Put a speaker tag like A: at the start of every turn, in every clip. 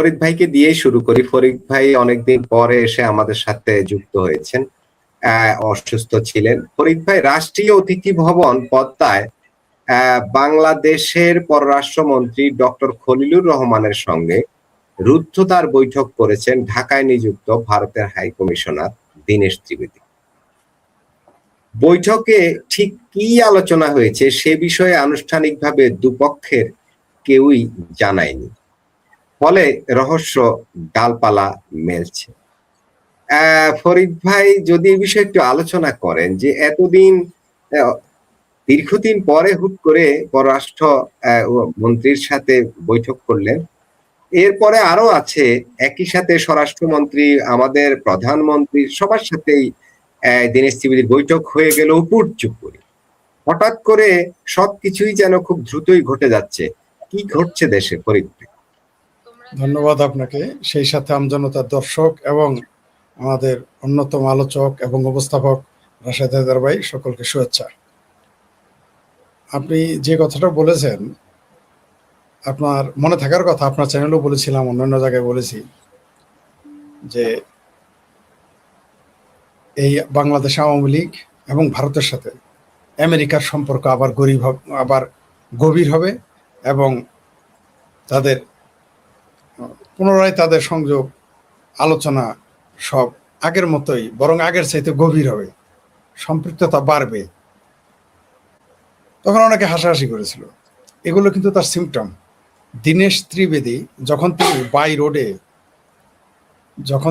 A: ফরিদ ভাইকে দিয়েই শুরু করি। ফরিদ ভাই অনেকদিন পরে এসে আমাদের সাথে যুক্ত হয়েছেন, অসুস্থ ছিলেন। ফরিদ ভাই রাষ্ট্রীয় অতিথি ভবন পদ্মায় বাংলাদেশের পররাষ্ট্রমন্ত্রী ডক্টর খলিলুর রহমানের সঙ্গে রুদ্ধদ্বার বৈঠক করেছেন ঢাকায় নিযুক্ত ভারতের হাই কমিশনার দীনেশ ত্রিবেদী। বৈঠকে ঠিক কি আলোচনা হয়েছে সে বিষয়ে আনুষ্ঠানিকভাবে দুপক্ষের কেউই জানায়নি, ফলে রহস্য ডালপালা মেলছে। ফরিদ ভাই যদি এই বিষয়ে একটু আলোচনা করেন যে এতদিন দীর্ঘদিন পরে হুট করে পররাষ্ট্র মন্ত্রীর সাথে বৈঠক করলেন, এরপরে আরো আছে একই সাথে স্বরাষ্ট্রমন্ত্রী, আমাদের প্রধানমন্ত্রী, সবার সাথেই দীনেশ ত্রিবেদীর বৈঠক হয়ে গেল উপর্যুপ করে। হঠাৎ করে সবকিছুই যেন খুব দ্রুতই ঘটে যাচ্ছে। কি ঘটছে দেশে ফরিদ ভাই?
B: ধন্যবাদ আপনাকে, সেই সাথে আমজনতার দর্শক এবং আমাদের অন্যতম আলোচক এবং উপস্থাপক রাশেদ হায়দার ভাই, সকলকে শুভেচ্ছা। আপনি যে কথাটা বলেছেন আপনার মনে থাকার কথা, আপনার চ্যানেলেও বলেছিলাম, অন্যান্য জায়গায় বলেছি যে এই বাংলাদেশ আওয়ামী লীগ এবং ভারতের সাথে আমেরিকার সম্পর্ক আবার গভীর হবে এবং তাদের পুনরায় তাদের সংযোগ আলোচনা সব আগের মতোই, বরং আগের চাইতে গভীর হবে, সম্পৃক্ততা বাড়বে। তখন অনেকে হাসাহাসি করেছিল। এগুলো কিন্তু তার সিমটম। দীনেশ ত্রিবেদী যখন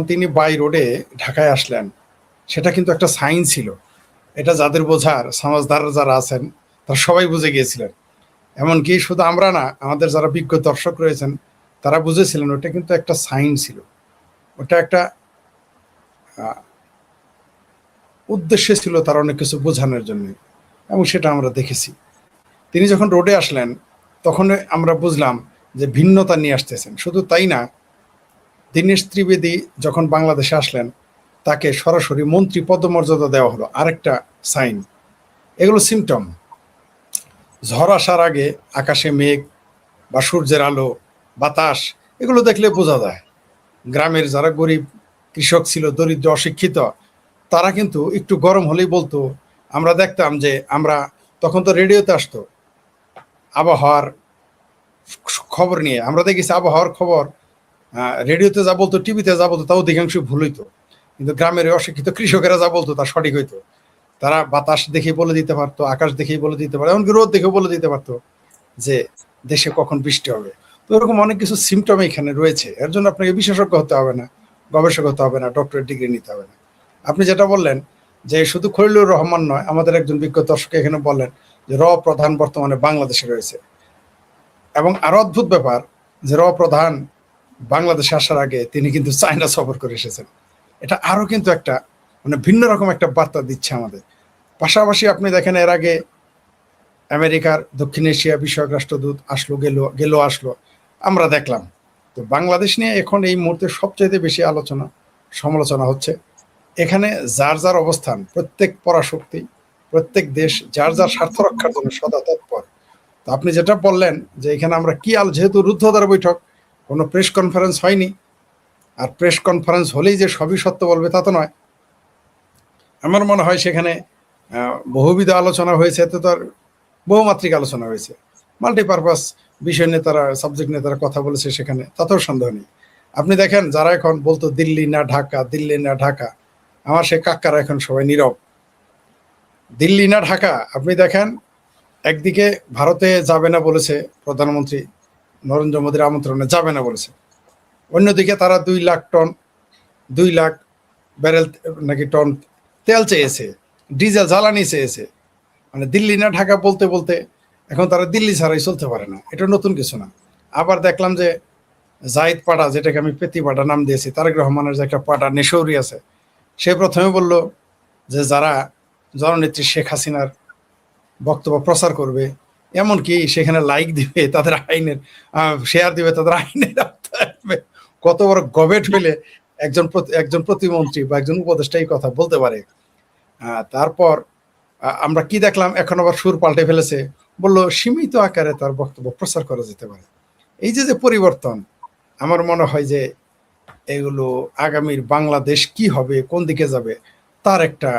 B: তিনি বাই রোডে ঢাকায় আসলেন, সেটা কিন্তু একটা সাইন ছিল। এটা যাদের বোঝার, সমাজদার যারা আছেন তারা সবাই বুঝে গিয়েছিলেন। এমনকি শুধু আমরা না, আমাদের যারা বিজ্ঞ দর্শক রয়েছেন তারা বুঝেছিলেন ওটা কিন্তু একটা সাইন ছিল, ওটা একটা উদ্দেশ্য ছিল তার অনেক কিছু বোঝানোর জন্য, এবং সেটা আমরা দেখেছি। তিনি যখন রোডে আসলেন তখন আমরা বুঝলাম যে ভিন্নতা নিয়ে আসতেছেন। শুধু তাই না, দীনেশ ত্রিবেদী যখন বাংলাদেশে আসলেন তাকে সরাসরি মন্ত্রী পদমর্যাদা দেওয়া হলো, আরেকটা সাইন। এগুলো সিমটম। ঝড় আসার আগে আকাশে মেঘ বা সূর্যের আলো, বাতাস, এগুলো দেখলে বোঝা যায়। গ্রামের যারা গরিব কৃষক ছিল, দরিদ্র অশিক্ষিত, তারা কিন্তু একটু গরম হলেই বলতো, আমরা দেখতাম যে আমরা তখন তো রেডিওতে আসতো আবহাওয়ার খবর নিয়ে, আমরা দেখেছি আবহাওয়ার খবর রেডিওতে যা বলতো, টিভিতে যা বলতো তাও অধিকাংশ ভুল হইতো, কিন্তু গ্রামের অশিক্ষিত কৃষকেরা যা বলতো তা সঠিক হইতো। তারা বাতাস দেখেই বলে দিতে পারতো, আকাশ দেখেই বলে দিতে পারতো, এমনকি রোদ দেখেও বলে দিতে পারতো যে দেশে কখন বৃষ্টি হবে। তো এরকম অনেক কিছু সিমটম এখানে রয়েছে। এর জন্য আপনাকে বিশেষজ্ঞ হতে হবে না, গবেষক হতে হবে না, ডক্টরেট ডিগ্রি নিতে হবে না। আপনি যেটা বললেন যে শুধু খলিলুর রহমান নয়, আমাদের একজন বিজ্ঞ দর্শক এখানে বললেন যে প্রধান বর্তমানে বাংলাদেশে রয়েছে। এবং আরো অদ্ভুত ব্যাপার যে প্রধান বাংলাদেশে আসার আগে তিনি কিন্তু চায়না সফর করে এসেছেন। এটা আরো কিন্তু একটা ভিন্ন রকম একটা বার্তা দিচ্ছে আমাদের। পাশাপাশি আপনি দেখেন এর আগে আমেরিকার দক্ষিণ এশিয়া বিষয়ক রাষ্ট্রদূত আসলো, আমরা দেখলাম। তো বাংলাদেশ নিয়ে এখন এই মুহূর্তে সবচাইতে বেশি সমালোচনা হচ্ছে। এখানে যার যার অবস্থান, প্রত্যেক পরাশক্তি, প্রত্যেক দেশ যার যার স্বার্থ রক্ষার জন্য সদা তৎপর। তো আপনি যেটা বললেন যে এখানে আমরা যেহেতু রুদ্ধদ্বার বৈঠক, কোনো প্রেস কনফারেন্স হয়নি, আর প্রেস কনফারেন্স হলেই যে সবই সত্য বলবে তা তো নয়। আমার মনে হয় সেখানে বহুবিধ আলোচনা হয়েছে, তো তার বহুমাত্রিক আলোচনা হয়েছে, মাল্টিপারপাস বিষয় নিয়ে তারা, সাবজেক্ট নিয়ে তারা কথা বলেছে সেখানে, তাতেও সন্দেহ নেই। আপনি দেখেন যারা এখন বলতো দিল্লি না ঢাকা, আমার সে কাকারা এখন সবাই নীরব। দিল্লি না ঢাকা, আপনি দেখেন একদিকে ভারতে যাবে না বলেছে প্রধানমন্ত্রী নরেন্দ্র মোদীর আমন্ত্রণে, যাবে না বলেছে। অন্যদিকে তারা 2 লাখ ব্যারেল নাকি টন তেল চেয়েছে, ডিজেল জ্বালানি চেয়েছে। দিল্লি না ঢাকা বলতে বলতে এখন তারা দিল্লি ছাড়াই চলতে পারে না। এটা নতুন কিছু না। আবার দেখলাম যে জাহিদ পাড়া, যেটাকে আমি পেতি পাড়া নাম দিয়েছি, তারেক রহমানের যে একটা পাড়া নেশৌরি আছে, সে প্রথমে বলল যে যারা জননেত্রী শেখ হাসিনার বক্তব্য প্রচার করবে, এমনকি সেখানে লাইক দিবে, তাদের আইনের শেয়ার দিবে, তাদের আইনের আসবে। কত বড় গবেট হইলে একজন প্রতিমন্ত্রী বা একজন উপদেষ্টা এই কথা বলতে পারে। তারপর আমরা কি দেখলাম, এখন আবার সুর পাল্টে ফেলেছে, বললো সীমিত আকারে তার বক্তব্য প্রচার করা যেতে পারে। এই যে পরিবর্তন, আমার মনে হয় যে এগুলো আগামীর বাংলাদেশ কি হবে, কোন দিকে যাবে, তার একটা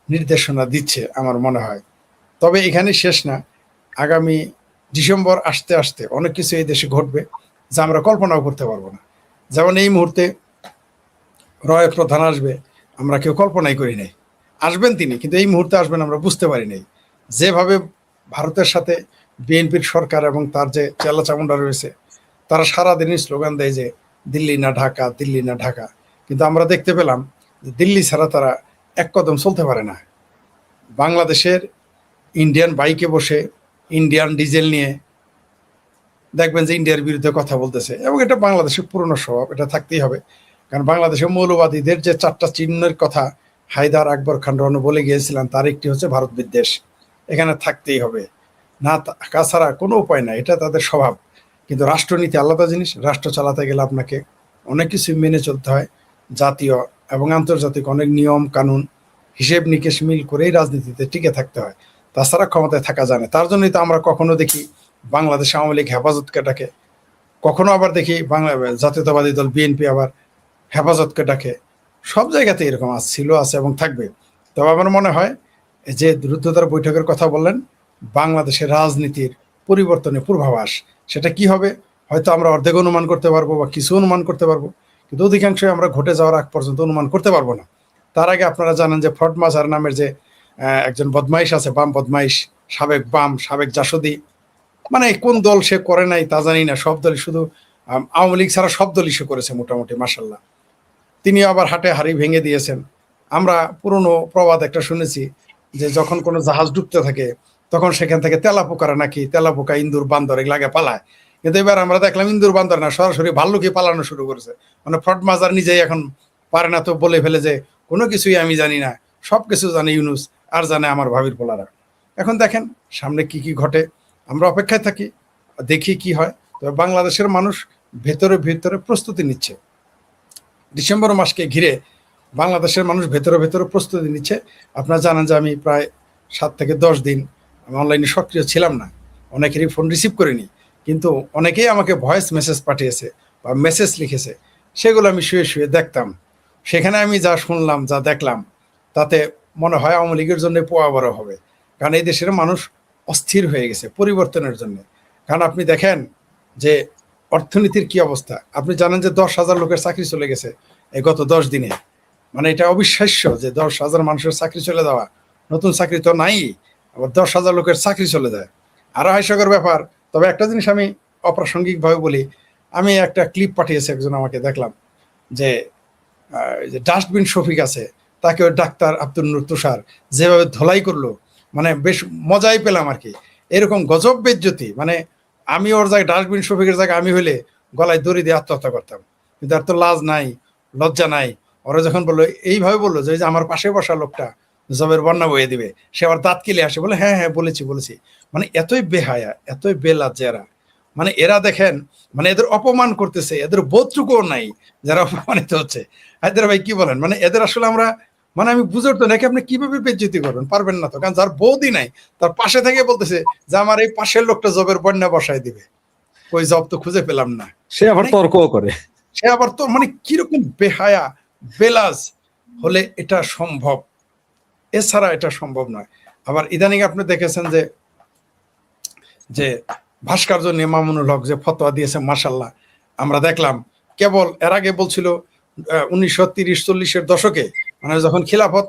B: নির্দেশনা দিচ্ছে আমার মনে হয়। তবে এখানে শেষ না, আগামী ডিসেম্বর আসতে আসতে অনেক কিছু এই দেশে ঘটবে যা আমরা কল্পনাও করতে পারবো না। যেমন এই মুহূর্তে রয় প্রধান আসবে, আমরা কেউ কল্পনাই করি নাই। আসবেন তিনি, কিন্তু এই মুহূর্তে আসবেন আমরা বুঝতে পারি নাই। যেভাবে ভারতের সাথে বিএনপির সরকার এবং তার যে চেলা চামুন্ডা রয়েছে, তারা সারাদিনই স্লোগান দেয় যে দিল্লি না ঢাকা, দিল্লি না ঢাকা। কিন্তু আমরা দেখতে পেলাম যে দিল্লি ছাড়া তারা এক কদম চলতে পারে না। বাংলাদেশের ইন্ডিয়ান বাইকে বসে ইন্ডিয়ান ডিজেল নিয়ে দেখবেন যে ইন্ডিয়ার বিরুদ্ধে কথা বলতেছে, এবং এটা বাংলাদেশের পুরনো স্বভাব, এটা থাকতেই হবে। কারণ বাংলাদেশের মৌলবাদীদের যে 4টা চিহ্নের কথা হায়দার আকবর খান রণ বলে গিয়েছিলেন, তার একটি হচ্ছে ভারত বিদ্বেষ। এখানে থাকতেই হবে, না থাকা ছাড়া কোনো উপায় নাই, এটা তাদের স্বভাব। কিন্তু রাষ্ট্রনীতি আলাদা জিনিস। রাষ্ট্র চালাতে গেলে আপনাকে অনেক কিছু মেনে চলতে হয়, জাতীয় এবং আন্তর্জাতিক অনেক নিয়ম কানুন হিসেব নিকেশ মিল করেই রাজনীতিতে টিকে থাকতে হয়। তাছাড়া ক্ষমতায় থাকা যায় না। তার জন্যই তো আমরা কখনো দেখি বাংলাদেশ আওয়ামী লীগ হেফাজতকে ডাকে, কখনো আবার দেখি বাংলা জাতীয়তাবাদী দল বিএনপি আবার হেফাজতকে ডাকে। সব জায়গাতে এরকম ছিল, আছে এবং থাকবে। তবে আমার মনে হয় যে দ্রুততার বৈঠকের কথা বললেন, বাংলাদেশের রাজনীতির পরিবর্তনের পূর্বাভাস। সেটা কি হবে হয়তো আমরা অর্ধেক অনুমান করতে পারবো বা কিছু অনুমান করতে পারবো, কিন্তু অধিকাংশই আমরা ঘটে যাওয়ার আগ পর্যন্ত অনুমান করতে পারবো না। তার আগে আপনারা জানেন যে ফ্রড মাজার নামের যে একজন বদমাইশ আছে, বাম বদমাইশ, সাবেক বাম, সাবেক জাসদি, মানে কোন দল সে করে নাই তা জানি না, সব দলই শুধু আওয়ামী লীগ ছাড়া সব দলই সে করেছে মোটামুটি, মাসাল্লাহ। তিনি আবার হাটে হাড়ি ভেঙে দিয়েছেন। আমরা পুরনো প্রবাদ একটা শুনেছি যে যখন কোনো জাহাজ ডুবতে থাকে তখন সেখান থেকে তেলাপোকারা নাকি, তেলাপোকা, ইন্দুর, বান্দর এগুলাকে পালায়। কিন্তু এবার আমরা দেখলাম ইন্দুর বান্দর না, সরাসরি ভাল্লুকই পালানো শুরু করেছে। মানে ফ্রড মাজার নিজেই এখন পারে না তো বলে ফেলে যে কোনো কিছুই আমি জানি না, সব কিছু জানে ইউনুস, আর জানে আমার ভাবির পোলারা। এখন দেখেন সামনে কি কি ঘটে, আমরা অপেক্ষায় থাকি, দেখি কি হয়। তবে বাংলাদেশের মানুষ ভেতরে ভেতরে প্রস্তুতি নিচ্ছে। ডিসেম্বর মাসকে ঘিরে বাংলাদেশের মানুষ ভেতরে ভেতরে প্রস্তুতি নিচ্ছে। আপনারা জানেন যে আমি প্রায় 7 থেকে 10 দিন আমি অনলাইনে সক্রিয় ছিলাম না, অনেকেরই ফোন রিসিভ করিনি, কিন্তু অনেকেই আমাকে ভয়েস মেসেজ পাঠিয়েছে বা মেসেজ লিখেছে, সেগুলো আমি শুয়ে শুয়ে দেখতাম। সেখানে আমি যা শুনলাম, যা দেখলাম, তাতে মনে হয় আওয়ামী লীগের জন্য পোয়া বড় হবে। কারণ এই দেশের মানুষ অস্থির হয়ে গেছে পরিবর্তনের জন্য। কারণ আপনি দেখেন যে অর্থনীতির কি অবস্থা। আপনি জানেন যে 10,000 লোকের চাকরি চলে গেছে এই গত 10 দিনে। মানে এটা অবিশ্বাস্য যে 10,000 মানুষের চাকরি চলে যাওয়া, নতুন চাকরি তো নাই, আবার 10,000 লোকের চাকরি চলে যায়, আরো হাস্যকর ব্যাপার। তবে একটা জিনিস আমি অপ্রাসঙ্গিক ভাবে বলি, আমি একটা ক্লিপ পাঠিয়েছে একজন আমাকে, দেখলাম যে ডাস্টবিন শফিক আছে, তাকে ওই ডাক্তার আব্দুল নূর তুষার যেভাবে ধোলাই করলো, মানে বেশ মজাই পেলাম আর কি। এরকম গজব বেজ্জতি, মানে আমি ওর জায়গায়, ডাস্টবিন শফিকের জায়গায় আমি হইলে গলায় দড়ি দিয়ে আত্মহত্যা করতাম। কিন্তু আর তো লাজ নাই, লজ্জা নাই। ওরা যখন বললো, এইভাবে বললো যে আমার পাশে বসা লোকটা জবের বন্যা বয়ে দিবে, সে আবার দাঁত কেলে আসে বলে হ্যাঁ হ্যাঁ বলেছি বলেছি। মানে এতই বেহায়া, এতই বেলজ্জা, মানে এরা দেখেন, মানে এদের অপমান করতেছে, এদের বোধটুকুও নাই যারা অপমানিত হচ্ছে। হায়দার ভাই কি বলেন, মানে এদের আসলে আমরা, মানে আমি বুঝে উঠতো নাকি আপনি কিভাবে বেজ্জতি করবেন, পারবেন না তো। কারণ যার বৌদি নাই তার পাশে থেকে বলতেছে যে আমার এই পাশের লোকটা জবের বন্যা বসায় দিবে, ওই জব তো খুঁজে পেলাম না।
C: সে আবার
B: মানে
C: তর্কও করে।
B: সে আবার তো মানে কিরকম বেহায়া, বেলাজ হলে এটা সম্ভব, এছাড়া এটা সম্ভব নয়। আবার ইদানিং আপনি দেখেছেন যে যে ভাস্কর্য নিয়ে মামুনুল হক যে ফতোয়া দিয়েছে, মাশাল্লাহ আমরা দেখলাম। কেবল এর আগে বলছিল 1930-40-এর দশকে, মানে যখন খিলাফত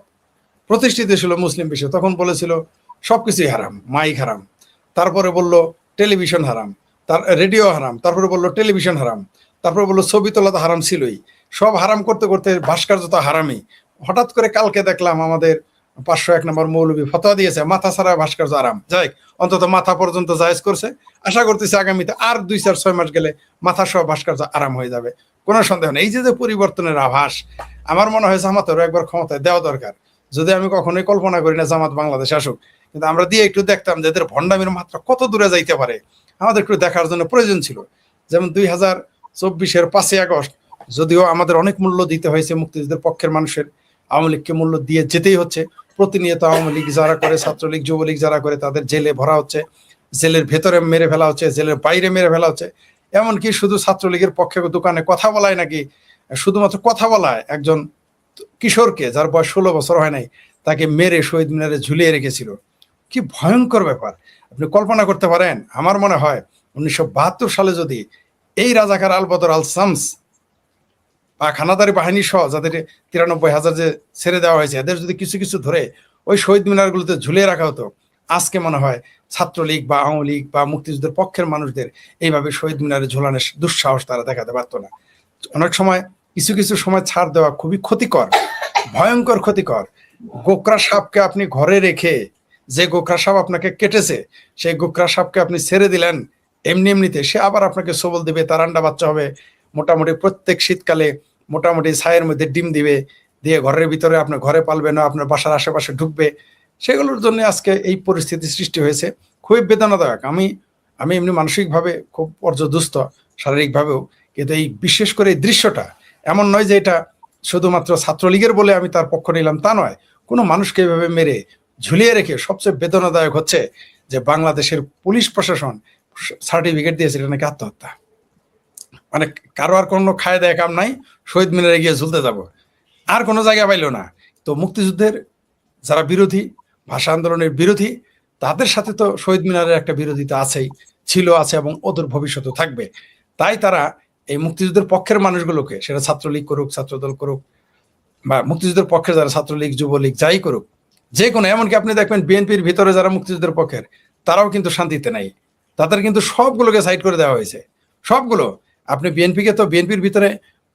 B: প্রতিষ্ঠিত ছিল মুসলিম বিশ্বে, তখন বলেছিল সবকিছুই হারাম, মাইক হারাম, তারপরে বলল টেলিভিশন হারাম, তার রেডিও হারাম, তারপরে বলল টেলিভিশন হারাম, তারপরে বললো ছবি তোলা তো হারাম ছিলই, সব হারাম করতে করতে ভাস্কর্য তো হারামই। হঠাৎ করে কালকে দেখলাম আমাদের 501 নম্বর মৌলবী ফতোয়া দিয়েছে মাথা ছাড়া ভাস্কর্য আরাম। যাই, অন্তত মাথা পর্যন্ত জায়েজ করছে। আশা করতেছি আগামীতে আর 2-4-6 মাস গেলে মাথা সহ ভাস্কর্য আরাম হয়ে যাবে, কোনো সন্দেহ নেই। এই যে পরিবর্তনের আভাস, আমার মনে হয় জামাতেরও একবার ক্ষমতায় দেওয়া দরকার। যদি আমি কখনোই কল্পনা করি না জামাত বাংলাদেশ আসুক, কিন্তু আমরা দিয়ে একটু দেখতাম যে এদের ভণ্ডামির মাত্রা কত দূরে যাইতে পারে, আমাদের একটু দেখার জন্য প্রয়োজন ছিল। যেমন 2024-এর 5ই আগস্ট, যদিও আমাদের অনেক মূল্য দিতে হয়েছে মুক্তিযুদ্ধের পক্ষের মানুষের, আওয়ামী লীগকে মূল্য দিয়ে যেতেই হচ্ছে। প্রতিনিয়ত আওয়ামী লীগ যারা করে, ছাত্রলীগ, যুবলীগ যারা করে, তাদের জেলে ভরা হচ্ছে, জেলের ভেতরে মেরে ফেলা হচ্ছে, জেলের বাইরে মেরে ফেলা হচ্ছে। এমনকি শুধু ছাত্রলীগের পক্ষে দোকানে কথা বলায় নাকি, শুধুমাত্র কথা বলায় একজন কিশোরকে যার বয়স 16 বছর হয় নাই তাকে মেরে শহীদ মিনারে ঝুলিয়ে রেখেছিল। কি ভয়ঙ্কর ব্যাপার! আপনি কল্পনা করতে পারেন? আমার মনে হয় 1972 সালে যদি এই রাজাকার আল বদর আল শামস বা খানাদারি বাহিনী সহ যাদের 93,000 যে ছেড়ে দেওয়া হয়েছে এদের যদি কিছু কিছু ধরে ওই শহীদ মিনারগুলোতে ঝুলিয়ে রাখা হতো, আজকে মনে হয় ছাত্রলীগ বা আওয়ামী লীগ বা মুক্তিযুদ্ধের পক্ষের মানুষদের এইভাবে শহীদ মিনারে ঝোলানোর দুঃসাহস তারা দেখাতে পারতো না। অনেক সময় কিছু কিছু সময় ছাড় দেওয়া খুবই ক্ষতিকর, ভয়ঙ্কর ক্ষতিকর। গোকরা সাপকে আপনি ঘরে রেখে, যে গোকরা সাপ আপনাকে কেটেছে সেই গোকরা সাপকে আপনি ছেড়ে দিলেন এমনি এমনিতে, সে আবার আপনাকে সবল দিবে, তার আন্ডা বাচ্চা হবে, মোটামুটি প্রত্যেক শীতকালে মোটামুটি ছায়ের মধ্যে ডিম দিবে, দিয়ে ঘরের ভিতরে আপনার ঘরে পালবে না, আপনার বাসার আশেপাশে ঢুকবে। সেগুলোর জন্য আজকে এই পরিস্থিতি সৃষ্টি হয়েছে, খুবই বেদনাদায়ক। আমি আমি এমনি মানসিকভাবে খুব পর্যদুস্ত, শারীরিকভাবেও, কিন্তু এই বিশেষ করে এই দৃশ্যটা এমন নয় যে এটা শুধুমাত্র ছাত্রলীগের বলে আমি তার পক্ষ নিলাম, তা নয়। কোনো মানুষকে এভাবে মেরে ঝুলিয়ে রেখে সবচেয়ে বেদনাদায়ক হচ্ছে যে বাংলাদেশের পুলিশ প্রশাসন সার্টিফিকেট দিয়েছিল নাকি আত্মহত্যা। মানে কারো আর কোনো খায় দেয় কাম নাই, শহীদ মিনারে গিয়ে ঝুলতে যাব, আর কোনো জায়গা পাইল না। তো মুক্তিযুদ্ধের যারা বিরোধী, ভাষা আন্দোলনের বিরোধী, তাদের সাথে তো শহীদ মিনারের একটা বিরোধিতা আছেই, ছিল, আছে এবং অদূর ভবিষ্যতেও থাকবে। তাই তারা এই মুক্তিযুদ্ধের পক্ষের মানুষগুলোকে, সেটা ছাত্রলীগ করুক, ছাত্রদল করুক, বা মুক্তিযুদ্ধের পক্ষে যারা ছাত্রলীগ, যুবলীগ যাই করুক, যে কোনো, এমনকি আপনি দেখবেন বিএনপির ভিতরে যারা মুক্তিযুদ্ধের পক্ষের তারাও কিন্তু শান্তিতে নাই, তাদের কিন্তু সবগুলোকে সাইড করে দেওয়া হয়েছে, সবগুলো। আপনি বিএনপিকে তো বিএনপির ভিতরে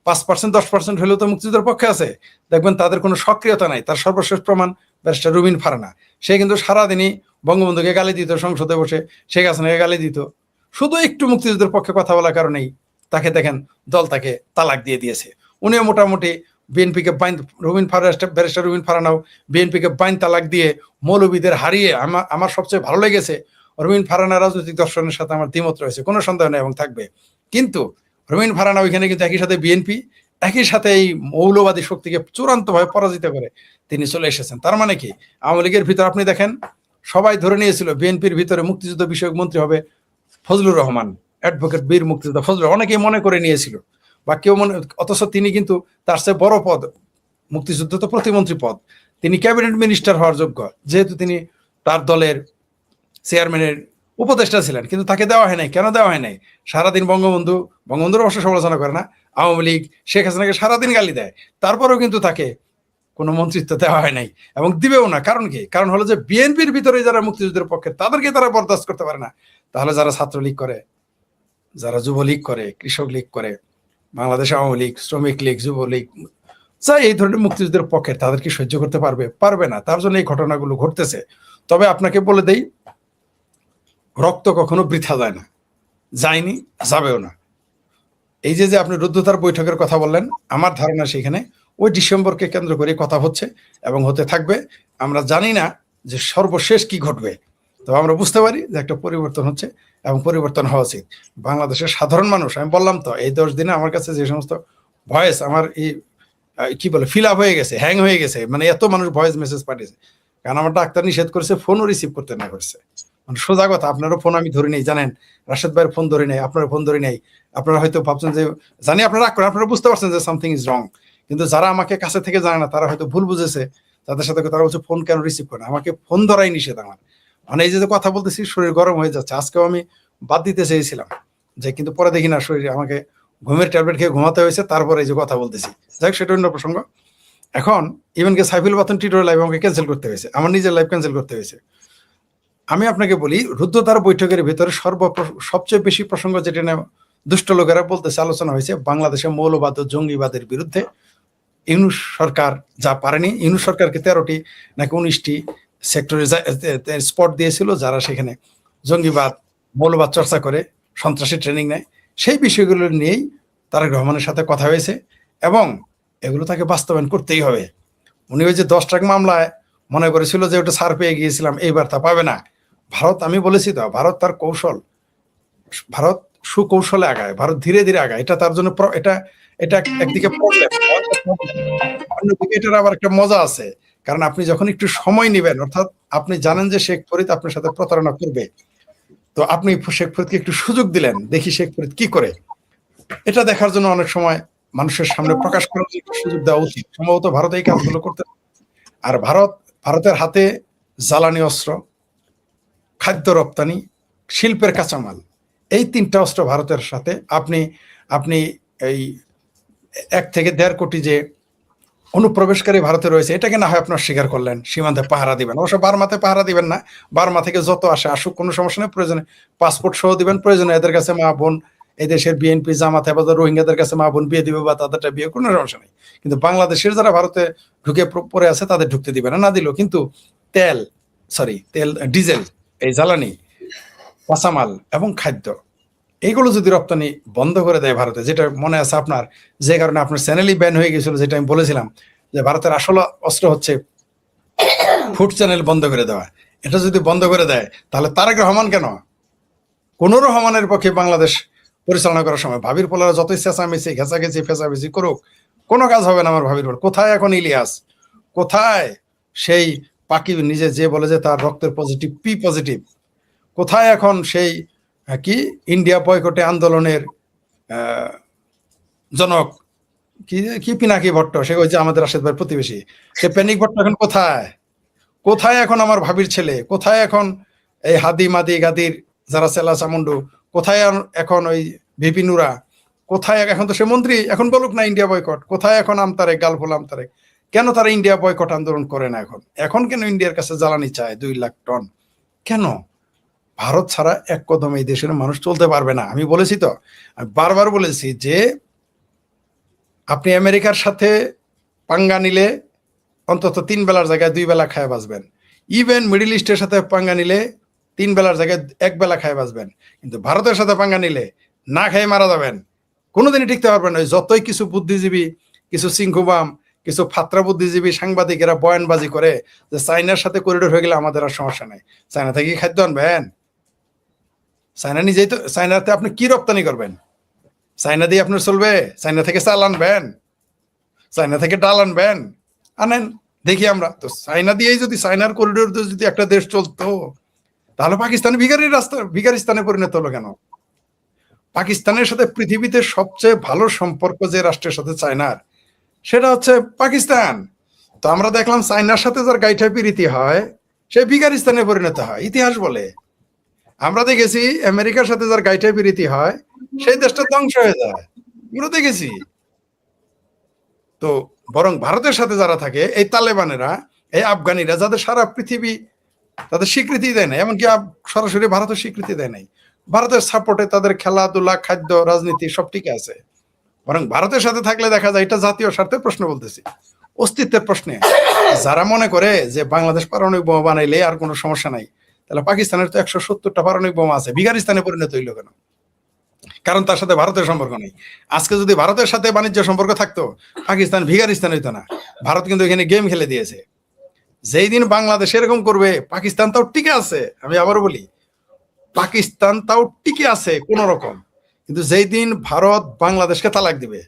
B: 5% 10% হলেও তো মুক্তিযুদ্ধের পক্ষে আছে, দেখবেন তাদের কোনো সক্রিয়তা নাই। তার সর্বশেষ প্রমাণ ব্যারিস্টার রুবিন ফারানা, সে কিন্তু সারাদিনই বঙ্গবন্ধুকে গালি দিত, সংসদে বসে শেখ হাসিনাকে গালি দিত, শুধু একটু মুক্তিযুদ্ধের পক্ষে কথা বলার কারণেই তাকে দেখেন দল তাকে তালাক দিয়ে দিয়েছে। উনিও মোটামুটি বিএনপিকে ব্যারিস্টার রুবিন ফারানাও বিএনপিকে বাইন তালাক দিয়ে মৌলবীদের হারিয়ে, আমার সবচেয়ে ভালো লেগেছে রুবিন ফারানা রাজনৈতিক দর্শনের সাথে আমার দ্বিমত রয়েছে, কোনো সন্দেহ নেই এবং থাকবে, কিন্তু রুবিন ফারানা ওইখানে কিন্তু একই সাথে বিএনপি, একই সাথে এই মৌলবাদী শক্তিকে চূড়ান্তভাবে পরাজিত করে তিনি চলে এসেছেন। তার মানে কি, আওয়ামী লীগের ভিতরে আপনি দেখেন সবাই ধরে নিয়েছিল বিএনপির ভিতরে মুক্তিযুদ্ধ বিষয়ক মন্ত্রী হবে ফজলুর রহমান, অ্যাডভোকেট বীর মুক্তিযোদ্ধা ফজলুর, অনেকেই মনে করে নিয়েছিল, বা কেউ মনে, অথচ তিনি কিন্তু তার চেয়ে বড় পদ, মুক্তিযুদ্ধ তো প্রতিমন্ত্রী পদ, তিনি ক্যাবিনেট মিনিস্টার হওয়ার যোগ্য, যেহেতু তিনি তার দলের চেয়ারম্যানের উপদেষ্টা ছিলেন, কিন্তু তাকে দেওয়া হয় নাই। কেন দেওয়া হয় নাই? সারাদিন বঙ্গবন্ধুর অবশ্য সমালোচনা করে না, আওয়ামী লীগ শেখ হাসিনাকে সারাদিন গালি দেয়, তারপরেও কিন্তু তাকে কোনো মন্ত্রিত্ব দেওয়া হয় নাই এবং দিবেও না। কারণ কি? কারণ হলো যে বিএনপির ভিতরে যারা মুক্তিযুদ্ধের পক্ষে তাদেরকে তারা বরদাস্ত করতে পারে না, তাহলে যারা ছাত্রলীগ করে, যারা যুবলীগ করে, কৃষক লীগ করে, বাংলাদেশ আওয়ামী লীগ, শ্রমিক লীগ, যুবলীগ, যাই এই ধরনের মুক্তিযুদ্ধের পক্ষে, তাদের কি সহ্য করতে পারবে? পারবে না। তার জন্য এই ঘটনাগুলো ঘটতেছে। তবে আপনাকে বলে দেই, রক্ত কখনো বৃথা যায় না, যায়নি, যাবেও না। এই যে আপনি রুদ্ধতার বৈঠকের কথা বললেন, আমার ধারণা সেখানে ওই ডিসেম্বরকে কেন্দ্র করে কথা হচ্ছে এবং হতে থাকবে। আমরা জানি না যে সর্বশেষ কি ঘটবে, তবে আমরা বুঝতে পারি যে একটা পরিবর্তন হচ্ছে এবং পরিবর্তন হওয়া উচিত। বাংলাদেশের সাধারণ মানুষ, আমি বললাম তো, এই 10 দিনে আমার কাছে যে সমস্ত ভয়েস, আমার এই কি বলে ফিল আপ হয়ে গেছে, হ্যাং হয়ে গেছে, মানে এত মানুষ ভয়েস মেসেজ পাঠিয়েছে। কারণ আমার ডাক্তার নিষেধ করেছে, ফোনও রিসিভ করতে না করছে। মানে সোজা কথা, আপনারও ফোন আমি ধরি নেই, জানেন, রাশেদ ভাইয়ের ফোন ধরি নাই, আপনার ফোন ধরি নাই। আপনারা হয়তো ভাবছেন যে, জানি আপনারা রাগ করেন, আপনারা বুঝতে পারছেন যে সামথিং ইজ রং, কিন্তু যারা আমাকে কাছে থেকে জানে না তারা হয়তো ভুল বুঝেছে, তাদের সাথে তারা বলছে ফোন কেন রিসিভ করে না। আমাকে ফোন ধরাই নিষেধ আমার, মানে এই যে কথা বলতেছি শরীর গরম হয়ে যাচ্ছে। আজকেও আমি বাদ দিতে চেয়েছিলাম, যে কিন্তু পরে দেখি না শরীরে আমাকে ঘুমের ট্যাবলেট খেয়ে ঘুমাতে হয়েছে, তারপরে এই যে কথা বলতেছি। যাই হোক, সেটা অন্য প্রসঙ্গ। এখন ইভেনকে সাইফুল বাতন টিটোর লাইভ আমাকে ক্যান্সেল করতে হয়েছে, আমার নিজের লাইভ ক্যান্সেল করতে হয়েছে। আমি আপনাকে বলি, রুদ্ধতার বৈঠকের ভিতরে সবচেয়ে বেশি প্রসঙ্গ যেটা নিয়ে দুষ্ট লোকেরা বলতেছে, আলোচনা হয়েছে, বাংলাদেশে মৌলবাদ ও জঙ্গিবাদের বিরুদ্ধে ইউনূস সরকার যা পারেনি। ইউনূস সরকারকে 13টি নাকি 19টি সেক্টরে স্পট দিয়েছিল, যারা সেখানে জঙ্গিবাদ, মৌলবাদ চর্চা করে, সন্ত্রাসী ট্রেনিং নেয়। সেই বিষয়গুলো নিয়েই তারেক রহমানের সাথে কথা হয়েছে এবং এগুলো তাকে বাস্তবায়ন করতেই হবে। উনি ওই যে 10 ট্রাক মামলায় মনে করেছিল যে ওটা ছাড় পেয়ে গিয়েছিলাম, এইবার তা পাবে না। ভারত, আমি বলেছি তো, ভারত তার কৌশল, ভারত সুকৌশলে আগায়, ভারত ধীরে ধীরে আগায়। এটা তার জন্য এটা এটা একদিকে প্রবলেম, অন্যদিকে এটার আবার একটা মজা আছে। কারণ আপনি যখন একটু সময় নেবেন, অর্থাৎ আপনি জানেন যে শেখ ফরিদ আপনার সাথে প্রতারণা করবে, তো আপনি শেখ ফরিদকে একটু সুযোগ দিলেন, দেখি শেখ ফরিদ কি করে। এটা দেখার জন্য অনেক সময় মানুষের সামনে প্রকাশ করার একটু সুযোগ দেওয়া উচিত। সম্ভবত ভারত এই কাজগুলো করতে, আর ভারতের হাতে জ্বালানি অস্ত্র, খাদ্য রপ্তানি, শিল্পের কাঁচামাল, এই 3টা অস্ত্র ভারতের সাথে। আপনি আপনি এই 1 থেকে 1.5 কোটি যে অনুপ্রবেশকারী ভারতে রয়েছে, এটাকে না হয় আপনার স্বীকার করলেন, সীমান্তে পাহারা দিবেন। অবশ্য বার্মাতে পাহারা দিবেন না, বার্মা থেকে যত আসে আসুক, কোনো সমস্যা নেই। প্রয়োজনে পাসপোর্ট সহ দিবেন, প্রয়োজনে এদের কাছে মা বোন, এই দেশের বিএনপি জামাত হেফাজত রোহিঙ্গাদের কাছে মা বোন বিয়ে দিবে বা তাদেরটা বিয়ে, কোনো সমস্যা নেই। কিন্তু বাংলাদেশের যারা ভারতে ঢুকে পড়ে আছে তাদের ঢুকতে দিবে না, না দিলেও। কিন্তু তেল, ডিজেল, এই জ্বালানি, কাঁচামাল এবং খাদ্য, এইগুলো যদি রপ্তানি বন্ধ করে দেয় ভারতে, যেটা মনে আছে আপনার, যে কারণে আপনার চ্যানেলই ব্যান হয়ে গেছিল, যেটা আমি বলেছিলাম যে ভারতের আসল অস্ত্র হচ্ছে ফুড চ্যানেল বন্ধ করে দেওয়া। এটা যদি বন্ধ করে দেয়, তাহলে তারেক রহমান কেন, কোন রহমানের পক্ষে বাংলাদেশ পরিচালনা করার সময় ভাবির পোলারা যতই চেঁচামেচি ঘেঁচাঘেঁচি ফেঁচাফেঁচি করুক, কোনো কাজ হবে না আমার ভাবির পোলা। কোথায় এখন ইলিয়াস, কোথায় সেই পাকি, নিজে যে বলে যে তার রক্তের পজিটিভ, পি পজিটিভ, কোথায় এখন সেই কি ইন্ডিয়া বয়কটে আন্দোলনের জনক, কি কি পিনাকি ভট্ট, সে ওই যে আমাদের রাশেদ ভাইয়ের প্রতিবেশী, সে প্যানিক ভট্ট এখন কোথায়? কোথায় এখন আমার ভাবির ছেলে? কোথায় এখন এই হাদি মাদি গাদির যারা চেলা চামুন্ডু? কোথায় এখন ওই ভিপি নুরা? কোথায় এখন? তো সে মন্ত্রী, এখন বলুক না ইন্ডিয়া বয়কট। কোথায় এখন আমতারেক, গালফুল আমতারেক? কেন তারা ইন্ডিয়া বয়কট আন্দোলন করে না এখন? এখন কেন ইন্ডিয়ার কাছে জ্বালানি চায় 2 লাখ টন? কেন? ভারত ছাড়া এক কদম এই দেশের মানুষ চলতে পারবে না। আমি বলেছি তো, আমি বারবার বলেছি যে আপনি আমেরিকার সাথে পাঙ্গা নিলে অন্তত 3 বেলার জায়গায় 2 বেলা খায় বাঁচবেন। ইভেন মিডল ইস্টের সাথে পাঙ্গা নিলে 3 বেলার জায়গায় 1 বেলা খায় বাঁচবেন। কিন্তু ভারতের সাথে পাঙ্গা নিলে না খেয়ে মারা যাবেন, কোনোদিনই টিকতে পারবেন না। যতই কিছু বুদ্ধিজীবী, কিছু সিংকুবাম, কিছু ফাত্রা বুদ্ধিজীবী সাংবাদিকেরা বয়ানবাজি করে যে চাইনার সাথে করিডোর হয়ে গেলে আমাদের আর সমস্যা নাই, চায়না থেকে খাদ্য আনবেন? চায়না নিজেই তো, চায়নাতে আপনি কি রপ্তানি করবেন? চায়না দিয়ে আপনার চলবে? চায়না থেকে চাল আনবেন? চায়না থেকে ডাল আনবেন? আনেন, দেখি আমরা তো। চায়না দিয়েই যদি, চায়নার করিডোর যদি একটা দেশ চলতো, তাহলে পাকিস্তান ভিখারিস্তানে পরিণত হলো কেন? পাকিস্তানের সাথে পৃথিবীতে সবচেয়ে ভালো সম্পর্ক যে রাষ্ট্রের সাথে চায়নার, সেটা হচ্ছে পাকিস্তান। তো আমরা দেখলাম চায়নার সাথে যার গাইঠা পিরিতি হয়, সে ভিখারিস্তানে পরিণত হয়, ইতিহাস বলে। আমরা দেখেছি আমেরিকার সাথে যার গাইঠা পিরিতি হয়, সেই দেশটা ধ্বংস হয়ে যায়, আমরা দেখেছি। তো বরং ভারতের সাথে যারা থাকে, এই তালেবানেরা, এই আফগানিরা, যাদের সারা পৃথিবী তাদের স্বীকৃতি দেয় না, এমনকি সরাসরি ভারতের স্বীকৃতি দেয় নাই, ভারতের সাপোর্টে তাদের খেলাধুলা, খাদ্য, রাজনীতি সব ঠিক আছে। বরং ভারতের সাথে থাকলে দেখা যায়, এটা জাতীয় স্বার্থের প্রশ্ন বলতেছি, অস্তিত্বের প্রশ্নে। যারা মনে করে যে বাংলাদেশ পারমাণবিক বোমা বানাইলে আর কোনো সমস্যা নাই, তাহলে পাকিস্তানের তো 170টা পারমাণবিক বোমা আছে, ভিখারিস্তানে পরিণত হইল কেন? কারণ তার সাথে ভারতের সম্পর্ক নেই। আজকে যদি ভারতের সাথে বাণিজ্য সম্পর্ক থাকতো, পাকিস্তান ভিখারিস্তান হইতো না। ভারত কিন্তু এখানে গেম খেলে দিয়েছে। যেই দিন বাংলাদেশ এরকম করবে, পাকিস্তান তাও টিকে আছে। আমি আবার বলি, পাকিস্তান তাও টিকে আছে কোন রকম। কিন্তু যেই দিন ভারত বাংলাদেশকে তালাক দিবে,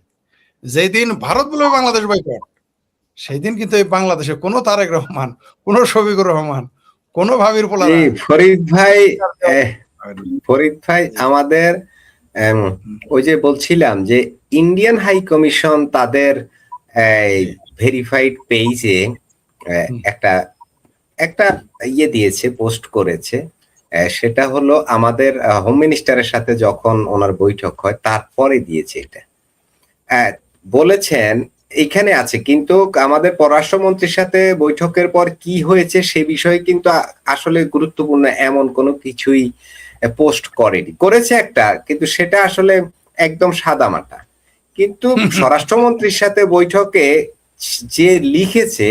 B: যেই দিন ভারত বলবে বাংলাদেশ বয়কট, সেই দিন কিন্তু এই বাংলাদেশে কোনো তারেক রহমান, কোনো শফিকুর রহমান, কোনো ভাবির পোলারা।
A: ফরিদ ভাই আমাদের ওই যে বলছিলাম যে ইন্ডিয়ান হাই কমিশন তাদের ভেরিফাইড পেজে একটা একটা ইয়ে দিয়েছে, পোস্ট করেছে। সেটা হলো আমাদের হোম মিনিস্টারের সাথে যখন ওনার বৈঠক হয় তারপরে দিয়েছে। এটা বলেছেন এখানে আছে, কিন্তু আমাদের পররাষ্ট্রমন্ত্রীর সাথে বৈঠকের পর কি হয়েছে সে বিষয়ে কিন্তু আসলে গুরুত্বপূর্ণ এমন কোনো কিছুই পোস্ট করেনি। করেছে একটা, কিন্তু সেটা আসলে একদম সাদামাটা। কিন্তু স্বরাষ্ট্রমন্ত্রীর সাথে বৈঠকে যে লিখেছে,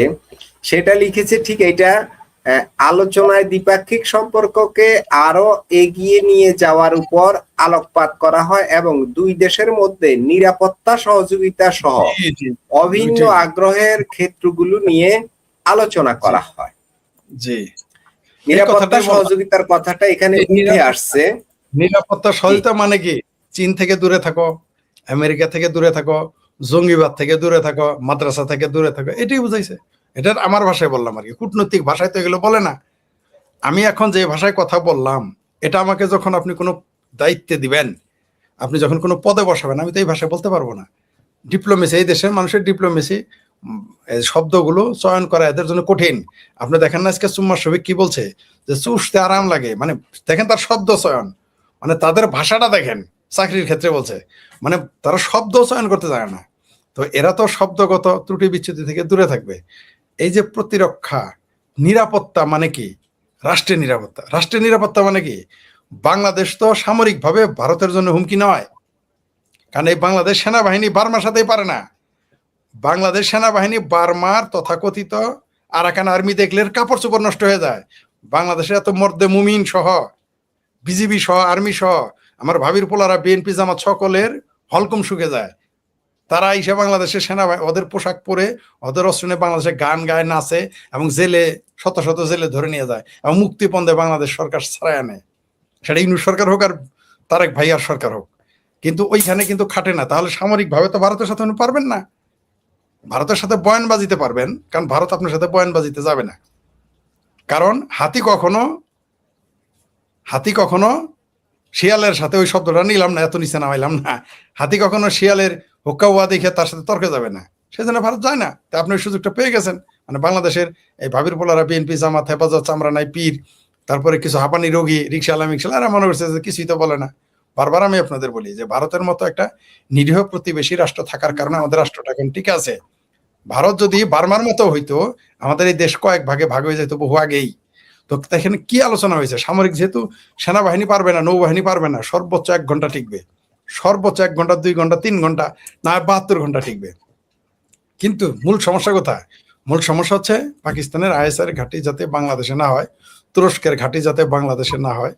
A: সেটা লিখেছে ঠিক এটা, আলোচনায় দ্বিপাক্ষিক সম্পর্ককে আরো এগিয়ে নিয়ে যাওয়ার উপর আলোকপাত করা হয় এবং 2 দেশের মধ্যে নিরাপত্তা সহযোগিতা সহ অভিন্ন আগ্রহের ক্ষেত্রগুলো নিয়ে আলোচনা করা হয়।
B: জি,
A: নিরাপত্তা সহযোগিতার কথাটা এখানে উঠে আসছে।
B: নিরাপত্তা সহযোগিতা মানে কি? চীন থেকে দূরে থাকো, আমেরিকা থেকে দূরে থাকো, জঙ্গিবাদ থেকে দূরে থাকো, মাদ্রাসা থেকে দূরে থাকো, এটাই বুঝাইছে। এটা আমার ভাষায় বললাম আর কি, কূটনৈতিক ভাষায় তো এগুলো বলে না। আমি এখন যে ভাষায় কথা বললাম, এটা আমাকে যখন আপনি কোনো দায়িত্বে দিবেন, আপনি যখন কোনো পদে বসাবেন, আমি তো এই ভাষায় বলতে পারবো না। ডিপ্লোমেসি, এই দেশের মানুষের ডিপ্লোমেসি, এই শব্দগুলো চয়ন করা এদের জন্য কঠিন। আপনি দেখেন না আজকে সুম্মা শফিক কি বলছে, যে চুষতে আরাম লাগে, মানে দেখেন তার শব্দ চয়ন, মানে তাদের ভাষাটা দেখেন, চাকরির ক্ষেত্রে বলছে, মানে তারা শব্দ চয়ন করতে জানে না। তো এরা তো শব্দগত ত্রুটি বিচ্যুতি থেকে দূরে থাকবে। এই যে প্রতিরক্ষা, নিরাপত্তা মানে কি? রাষ্ট্রের নিরাপত্তা। রাষ্ট্রের নিরাপত্তা মানে কি? বাংলাদেশ তো সামরিকভাবে ভারতের জন্য হুমকি নয়, কারণ এই বাংলাদেশ সেনাবাহিনী বার্মার সাথেই পারে না। বাংলাদেশ সেনাবাহিনী বার্মার তথাকথিত আরাকান আর্মি দেখলে কাপড় চোপড় নষ্ট হয়ে যায়। বাংলাদেশের এত মর্দে মুমিন সহ, বিজিবি সহ, আর্মি সহ, আমার ভাবির পোলারা, বিএনপি জামাত সকলের হলকম শুকে যায়। তারা এসে বাংলাদেশের সেনাবাহিনী ওদের পোশাক পরে, ওদের অস্ত্র নিয়ে বাংলাদেশে গান গায়, নাচে, এবং জেলে শত শত জেলে ধরে নিয়ে যায়, এবং মুক্তিপণ দেয় বাংলাদেশ সরকার ছাড়াই আনে। সেটা ইউনূস সরকার হোক আর তারেক ভাইয়ার সরকার হোক, কিন্তু ওইখানে কিন্তু খাটে না। তাহলে সামরিকভাবে তো ভারতের সাথে পারবেন না। ভারতের সাথে বয়ানবাজিতে পারবেন, কারণ ভারত আপনার সাথে বয়ানবাজিতে যাবে না। কারণ হাতি কখনো শিয়ালের সাথে, ওই শব্দটা নিলাম না, এত নিচে নামাইলাম না, হাতি কখনো শিয়ালের হুক্কা হুয়া দেখে তার সাথে তর্কে যাবে না, সেজন্য ভারত যায় না। তা আপনি ওই সুযোগটা পেয়ে গেছেন। মানে বাংলাদেশের এই ভাবির পোলারা, বিএনপি জামাত, হেফাজত, চামড়া নাই পীর, তারপরে কিছু হাঁপানি রোগী, রিক্সাওয়ালা মিক্সালা, এরা মনে করছে যে কিছুই তো বলে না। বারবার আমি আপনাদের বলি যে ভারতের মতো একটা নিরীহ প্রতিবেশী রাষ্ট্র থাকার কারণে আমাদের রাষ্ট্রটা এখন ঠিক আছে। ভারত যদি বার্মার মতো হইতো, আমাদের এই দেশ কয়েক ভাগে ভাগ হয়ে যেত বহু আগেই। তো এখানে কি আলোচনা হয়েছে? সামরিক যেহেতু সেনাবাহিনী পারবে না, নৌবাহিনী পারবে না, সর্বোচ্চ 1 ঘন্টা টিকবে, সর্বোচ্চ 1 ঘন্টা, 2 ঘন্টা, 3 ঘন্টা, না 72 ঘন্টা টিকবে। কিন্তু মূল সমস্যা কোথায়? মূল সমস্যা হচ্ছে পাকিস্তানের আইএসআই ঘাঁটি যাতে বাংলাদেশে না হয়, তুরস্কের ঘাঁটি যাতে বাংলাদেশে না হয়,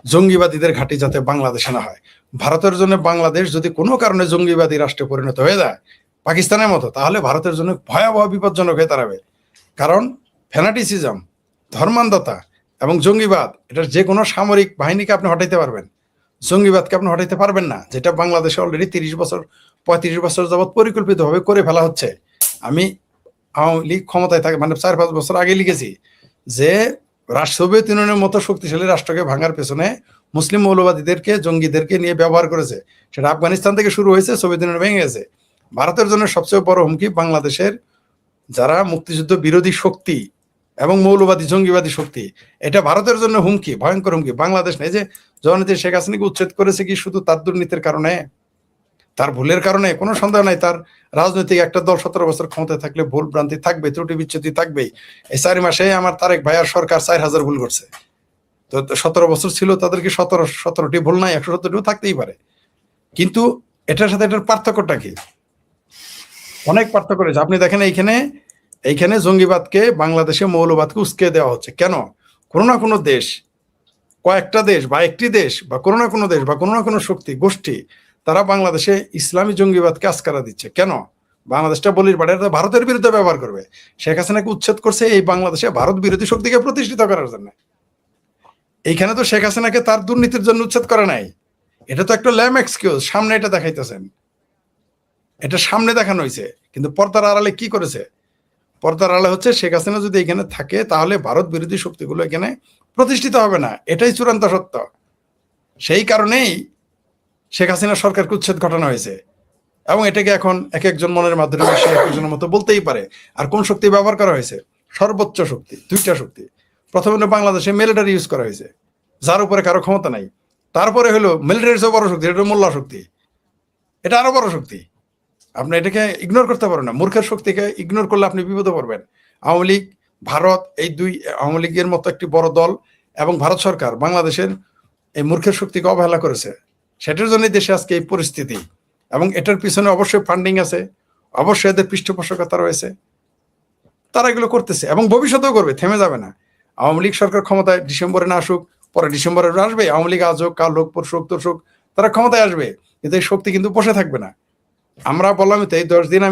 B: জঙ্গিবাদীদের ঘাঁটি যাতে বাংলাদেশে না হয়। ভারতের জন্য বাংলাদেশ যদি কোনো কারণে জঙ্গিবাদী রাষ্ট্রে পরিণত হয়ে যায় পাকিস্তানের মতো, তাহলে ভারতের জন্য ভয়াবহ বিপজ্জনক হয়ে দাঁড়াবে। কারণ ফ্যানাটিসিজম, ধর্মান্ধতা এবং জঙ্গিবাদ, এটা যে কোনো সামরিক বাহিনীকে আপনি হটাইতে পারবেন, জঙ্গিবাদকে আপনি হটাইতে পারবেন না, যেটা বাংলাদেশে অলরেডি 30 বছর 35 বছর যাবৎ পরিকল্পিতভাবে করে ফেলা হচ্ছে। আমি আওয়ামী লীগ ক্ষমতায় থাকে মানে 4-5 বছর আগে লিখেছি যে সোভিয়েত ইউনিয়নের মতো শক্তিশালী রাষ্ট্রকে ভাঙার পেছনে মুসলিম মৌলবাদীদেরকে, জঙ্গিদেরকে নিয়ে ব্যবহার করেছে। সেটা আফগানিস্তান থেকে শুরু হয়েছে, সোভিয়েত ইউনিয়ন ভেঙে গেছে। ভারতের জন্য সবচেয়ে বড় হুমকি বাংলাদেশের যারা মুক্তিযুদ্ধ বিরোধী শক্তি এবং মৌলবাদী জঙ্গিবাদী শক্তি, এটা ভারতের জন্য হুমকি, ভয়ঙ্কর হুমকি। বাংলাদেশ নেই যে জননেত্রী শেখ হাসিনাকে উচ্ছেদ করেছে কি শুধু তার দুর্নীতির কারণে, তার ভুলের কারণে? কোনো সন্দেহ নাই, তার রাজনৈতিক একটা দল 17 বছর ক্ষমতায় থাকলে ভুল ভ্রান্তি থাকবে, ত্রুটি বিচ্যুতি থাকবেই। এই 4 মাসে আমার তারেক ভাইয়ার সরকার 4000 ভুল করছে। তো 17 বছর ছিল, তাদেরকে 17টি ভুল নাই, 117টিও থাকতেই পারে। কিন্তু এটার সাথে এটার পার্থক্যটা কি? অনেক পার্থক্য রয়েছে। আপনি দেখেন এইখানে জঙ্গিবাদকে, বাংলাদেশে মৌলবাদকে উস্কে দেওয়া হচ্ছে কেন? কোনো না কোনো দেশ, কয়েকটা দেশ বা একটি দেশ বা কোনো না কোনো দেশ বা কোনো না কোনো শক্তি গোষ্ঠী, তারা বাংলাদেশে ইসলামী জঙ্গিবাদকে আস্কারা দিচ্ছে কেন? বাংলাদেশটা বলির পাড়ে ভারতের বিরুদ্ধে ব্যবহার করবে। শেখ হাসিনাকে উচ্ছেদ করছে এই বাংলাদেশে ভারত বিরোধী শক্তিকে প্রতিষ্ঠিত করার জন্য। এইখানে তো শেখ হাসিনাকে তার দুর্নীতির জন্য উচ্ছেদ করে নাই, এটা তো একটা ল্যাম এক্সকিউজ। সামনে এটা দেখাইতেছেন, এটা সামনে দেখানো হয়েছে, কিন্তু পর্দার আড়ালে কি করেছে? পর্দার আড়ালে হচ্ছে শেখ হাসিনা যদি এখানে থাকে তাহলে ভারত বিরোধী শক্তিগুলো এখানে প্রতিষ্ঠিত হবে না, এটাই চূড়ান্ত সত্য। সেই কারণেই শেখ হাসিনা সরকারকে উচ্ছেদ ঘটানো হয়েছে, এবং এটাকে এখন এক একজন মনের মাধ্যমে সে এক একজনের মতো বলতেই পারে। আর কোন শক্তি ব্যবহার করা হয়েছে? সর্বোচ্চ শক্তি, 2টা শক্তি। প্রথমে বাংলাদেশে মিলিটারি ইউজ করা হয়েছে, যার উপরে কারো ক্ষমতা নাই। তারপরে হলো মিলিটারির চেয়ে বড় শক্তি, এটা মোল্লা শক্তি, এটা আরো বড় শক্তি। আপনি এটাকে ইগনোর করতে পারেন না। মূর্খের শক্তিকে ইগনোর করলে আপনি বিপদে পড়বেন। আওয়ামী লীগ, ভারত, এই দুই, আওয়ামী লীগের মতো একটি বড় দল এবং ভারত সরকার বাংলাদেশের এই মূর্খের শক্তিকে অবহেলা করেছে। সেটার জন্য দেশে আজকে এই পরিস্থিতি, এবং এটার পিছনে অবশ্যই ফান্ডিং আছে, অবশ্যই এদের পৃষ্ঠপোষকতা রয়েছে। তারা এগুলো করতেছে এবং ভবিষ্যতেও করবে, থেমে যাবে না। আওয়ামী লীগ সরকার ক্ষমতায় ডিসেম্বরে না আসুক, পরে ডিসেম্বরে আসবে, আওয়ামী লীগ আজ হোক, কাল হোক, পরশু হোক, তরশু হোক, তারা ক্ষমতায় আসবে, কিন্তু এই শক্তি কিন্তু বসে থাকবে না। আমরা বললাম তো এই 10 দিন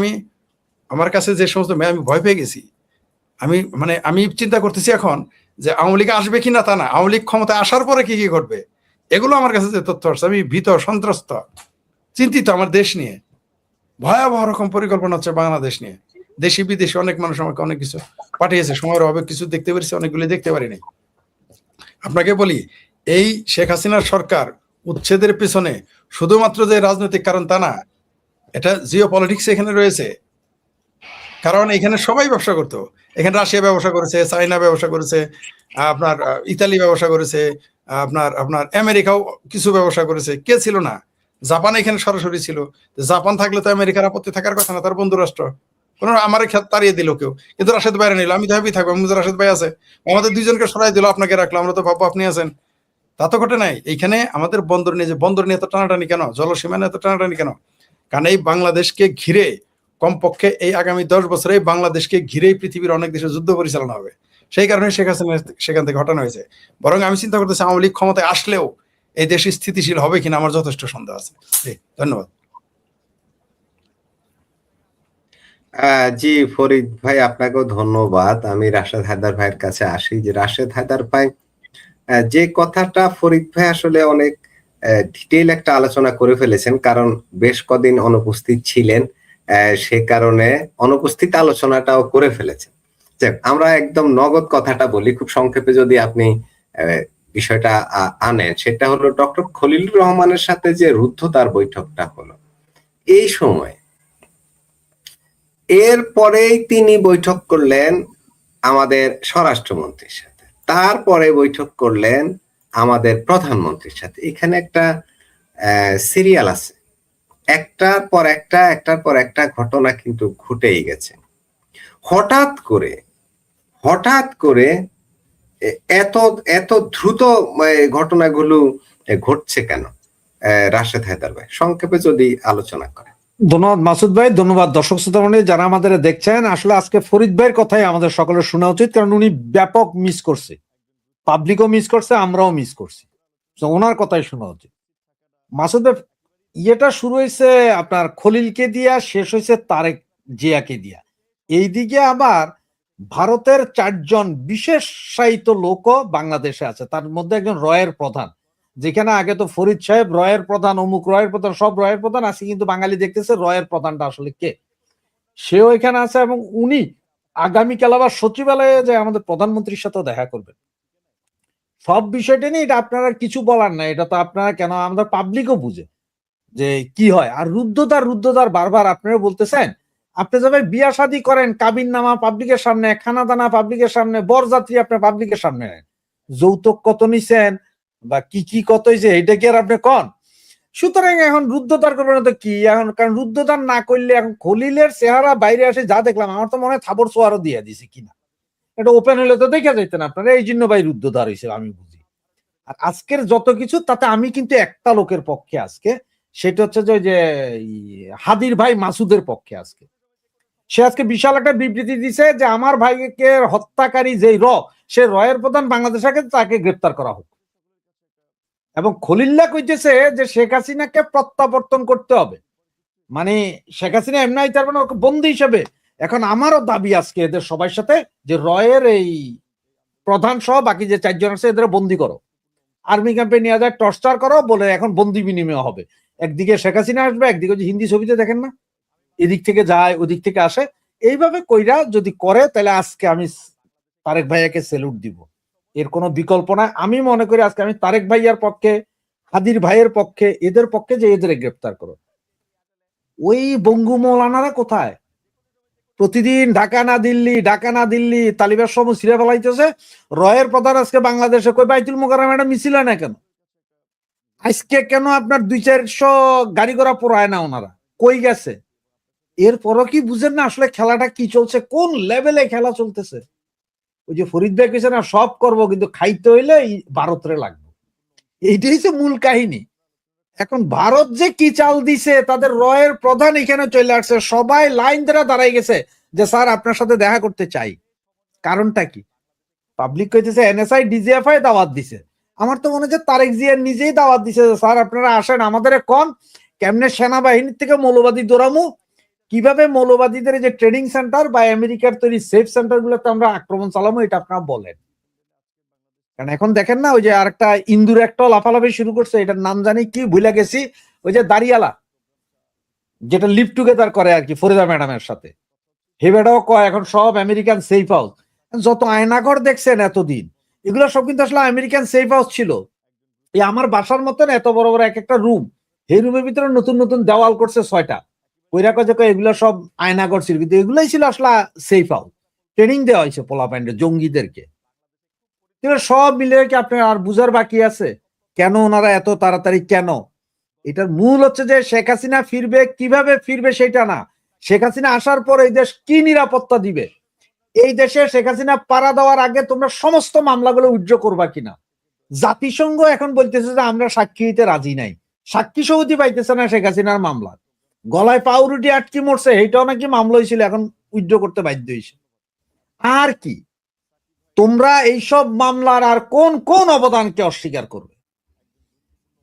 B: আমার কাছে যে সমস্ত আমি ভয় পেয়ে গেছি। আমি চিন্তা করতেছি এখন যে আওয়ামী লীগ আসবে কিনা তা না, আওয়ামী লীগ ক্ষমতায় আসার পরে কি কি ঘটবে, এগুলো আমার কাছে যে তথ্য আসছে, আমি ভীত, সন্ত্রস্ত, চিন্তিত আমার দেশ নিয়ে। ভয়াবহ রকম পরিকল্পনা হচ্ছে বাংলাদেশ নিয়ে। দেশি বিদেশি অনেক মানুষ আমাকে অনেক কিছু পাঠিয়েছে, সময়ের অভাবে কিছু দেখতে পেরেছি, অনেকগুলি দেখতে পারি নাই। আপনাকে বলি, এই শেখ হাসিনার সরকার উচ্ছেদের পিছনে শুধুমাত্র যে রাজনৈতিক কারণ তা না, এটা জিও পলিটিক্স এখানে রয়েছে। কারণ এখানে সবাই ব্যবসা করতো, এখানে রাশিয়া ব্যবসা করেছে, চায়না ব্যবসা করেছে, আপনার ইতালি ব্যবসা করেছে, আপনার আপনার আমেরিকাও কিছু ব্যবসা করেছে। কে ছিল না? জাপান এখানে সরাসরি ছিল। জাপান থাকলে তো আমেরিকার আপত্তি থাকার কথা না, তার বন্ধু রাষ্ট্র। কোনো আমার তাড়িয়ে দিল কেউ, কিন্তু রাশেদ বাইরে নিল, আমি তো হ্যাপি থাকবো, আমি তো রাশেদ ভাই আছে, আমাদের দুইজনকে সরাই দিল, আপনাকে রাখলো, আমরা তো ভাববো আপনি আছেন। তা তো ঘটে নাই। এইখানে আমাদের বন্দর নিয়ে, যে বন্দর নিয়ে এত টানাটানি কেন, জলসীমা নিয়ে এত টানাটানি কেন? কারণ এই বাংলাদেশকে ঘিরে, কমপক্ষে এই আগামী 10 বছরে বাংলাদেশকে ঘিরেই পৃথিবীর অনেক দেশে যুদ্ধ পরিচালনা হবে। সেই কারণে শেখ হাসিনা সেখান থেকে হটানো হয়েছে। বরং আমি চিন্তা করতেছি আওয়ামী লীগ ক্ষমতায় আসলেও এই দেশ স্থিতিশীল হবে কিনা আমার যথেষ্ট সন্দেহ আছে। ধন্যবাদ।
A: জি ফরিদ ভাই, আপনাকেও ধন্যবাদ। আমি রাশেদ হায়দার ভাইয়ের কাছে আসি। যে রাশেদ হায়দার ভাই যে কথাটা ফরিদ ভাই আসলে অনেক ডিটেইল একটা আলোচনা করে ফেলেছেন, কারণ বেশ কদিন অনুপস্থিত ছিলেন, সে কারণে অনুপস্থিত আলোচনাটাও করে ফেলেছেন। যাক, আমরা একদম নগদ কথাটা বলি খুব সংক্ষেপে, যদি আপনি বিষয়টা আনেন। সেটা হলো ডক্টর খলিলুর রহমানের সাথে যে রুদ্ধদ্বার বৈঠকটা হলো এই সময়, এরপরেই তিনি বৈঠক করলেন আমাদের স্বরাষ্ট্রমন্ত্রীর সাথে, তারপরে বৈঠক করলেন আমাদের প্রধানমন্ত্রীর সাথে। এখানে একটা সিরিয়াল আছে, একটার পর একটা ঘটনা কিন্তু ঘটেই গেছে। হঠাৎ করে এত এত দ্রুত ঘটনাগুলো ঘটছে কেন? রাশেদ হায়দার ভাই সংক্ষেপে যদি আলোচনা করেন।
C: ধন্যবাদ মাসুদ ভাই, ধন্যবাদ দর্শক শ্রোতা মণ্ডলী যারা আমাদের দেখছেন। আসলে আজকে ফরিদ ভাইয়ের কথাই আমাদের সকলের শোনা উচিত, কারণ উনি ব্যাপক মিস করছে, পাবলিকও মিস করছে, আমরাও মিস করছি। ওনার কথাই শোনা উচিত। মাসুদ ভাই, ইয়েটা শুরু হয়েছে আপনার খলিলকে দিয়া, শেষ হয়েছে তারেক জিয়াকে দিয়া। এইদিকে আবার ভারতের 4 জন বিশেষায়িত লোকও বাংলাদেশে আছে, তার মধ্যে একজন রয়ের প্রধান। যেখানে আগে তো ফরিদ সাহেব রয়ের প্রধান, অমুক রয়ের প্রধান, সব রয়ের প্রধান আছে, কিন্তু বাঙালি দেখতেছে রয়ের প্রধানটা আসলে কে, সেও এখানে আছে। এবং উনি আগামীকাল আবার সচিবালয়ে যে আমাদের প্রধানমন্ত্রীর সাথে দেখা করবেন। সব বিষয়টা নিয়ে এটা আপনারা কিছু বলার না, এটা তো আপনারা কেন, আমাদের পাবলিকও বুঝে যে কি হয়। আর রুদ্ধদ্বার বারবার আপনারা বলতেছেন, আপনি যাবে বিয়া শাদী করেন, কাবিন নামা পাবলিকের সামনে, খানা দানা পাবলিকের সামনে, বরযাত্রী আপনার পাবলিকের সামনে নেন, যৌতুক কত নিছেন বা কি কত হয়েছে এটা কি আর আপনি কন? সুতরাং এখন রুদ্ধদ্বার করবেন তো কি এখন, কারণ রুদ্ধদ্বার না করলে এখন খলিলের চেহারা বাইরে আসে যা দেখলাম, আমার তো মনে হয় থাবর সোয়ারও দিয়ে দিছে কিনা, এটা ওপেন হলে তো দেখা যাইতেন আপনারা, এই জন্য ভাই রুদ্ধদ্বার হয়েছে আমি বুঝি। আর আজকের যত কিছু তাতে আমি কিন্তু একটা লোকের পক্ষে আজকে, সেটা হচ্ছে যে হাদির ভাই মাসুদের পক্ষে আজকে। সে আজকে বিশাল একটা বিবৃতি দিছে যে আমার ভাইকে হত্যাকারী যেই সে রয়ের প্রধান বাংলাদেশকে, তাকে গ্রেপ্তার করা হোক। এবং খলিল্লা কইতেছে যে শেখ হাসিনাকে প্রত্যাবর্তন করতে হবে, মানে শেখ হাসিনা এমনি আইতে পারবে না, ওকে বন্দী হিসেবে। এখন আমারও দাবি আজকে এদের সবার সাথে যে রয়ের এই প্রধান সহ বাকি যে 4 জন আছে এদের বন্দী করো, আর্মি ক্যাম্পে নিয়ে যায়, টর্চার করো, বলে এখন বন্দী বিনিময় হবে। একদিকে শেখ হাসিনা আসবে, একদিকে যে হিন্দি ছবিতে দেখেন না, এদিক থেকে যায় ওদিক থেকে আসে, এইভাবে কইরা যদি করে তাহলে আজকে আমি তারেক ভাইয়াকে সেলুট দিব, এর কোনো বিকল্প নাই। আমি মনে করি আজকে আমি তারেক ভাইয়ার পক্ষে, হাদির ভাইয়ের পক্ষে, এদের পক্ষে যে এদের গ্রেপ্তার করো। ওই বঙ্গু মৌলানারা কোথায়? প্রতিদিন ঢাকা না দিল্লি তালিবান সব ছিঁড়ে ফেলাইতেছে। রয়ের প্রধান আজকে বাংলাদেশে কই বাইতুল মোকাররমে একটা মিছিল হয় না কেন? আজকে কেন আপনার 200-400 গাড়ি ঘোড়া পোড়ায় না ওনারা? কই গেছে? এরপরও কি বুঝেন না আসলে খেলাটা কি চলছে, কোন লেভেলে খেলা চলতেছে? ওই যে ফরিদ ভাই কইছে না, সব করবো কিন্তু খাইতে হইলে ভারতরে লাগবে, এইটাই হচ্ছে মূল কাহিনী। এখন ভারত যে কি চাল দিছে, তাদের রয়ের প্রধান এখানে চলে আসছে, সবাই লাইন ধরে দাঁড়াই গেছে যে স্যার আপনার সাথে দেখা করতে চাই। কারণটা কি? পাবলিক কইতেছে এনএসআই ডিজিএফআই দাওয়াত দিছে। আমার তো মনে হচ্ছে তারেক জিয়ার নিজেই দাওয়াত দিছে যে স্যার আপনারা আসেন, আমাদের কোন কেমনে সেনাবাহিনীর থেকে মৌলবাদী দৌড়ামু, কিভাবে মৌলবাদীদের যে ট্রেনিং সেন্টার বা আমেরিকার তৈরি সেফ সেন্টার গুলোতে আমরা আক্রমণ চালামো, এটা আপনারা বলেন। কারণ এখন দেখেন না, ওই যে আরেকটা ইন্দুর একটা লাফালাফি শুরু করছে, এটার নাম জানি কি ভুলে গেছি, ওই যে দাঁড়িয়ালা যেটা লিভ টুগেদার করে আর কি ফরিদা ম্যাডামের সাথে, হেবেটাও কয় এখন সব আমেরিকান সেফ হাউস। যত আয়নাঘর দেখছেন এতদিন, এগুলো সব কিন্তু আসলে আমেরিকান সেফ হাউস ছিল। এই আমার বাসার মতন এত বড় বড় এক একটা রুম, এই রুমের ভিতরে নতুন নতুন দেওয়াল করছে 6টা, কইরা কয় এগুলো সব আয়না করছিল, কিন্তু এগুলাই ছিল আসলে সেফ হাউস, ট্রেনিং দেওয়া হয়েছে পোলাপাইন্ডে জঙ্গিদেরকে। সব মিলে কি আপনার আর বুঝার বাকি আছে কেন ওনারা এত তাড়াতাড়ি কেন? এটার মূল হচ্ছে যে শেখ হাসিনা ফিরবে, কিভাবে ফিরবে সেটা না, শেখ হাসিনা আসার পর এই দেশ কি নিরাপত্তা দিবে, এই দেশে শেখ হাসিনা পাড়া দেওয়ার আগে তোমরা সমস্ত মামলাগুলো উইথড্র করবা কিনা। জাতিসংঘ এখন বলতেছে যে আমরা সাক্ষী হইতে রাজি নাই, সাক্ষী সৌদি পাইতেছে না শেখ হাসিনার মামলা, গলায় পাউরুটি আটকি মরছে, এইটাও নাকি মামলা হয়েছিল, এখন উইথড্র করতে বাধ্য হয়েছে। আর কি তোমরা এইসব মামলার আর কোন কোন অবদানকে অস্বীকার করবে?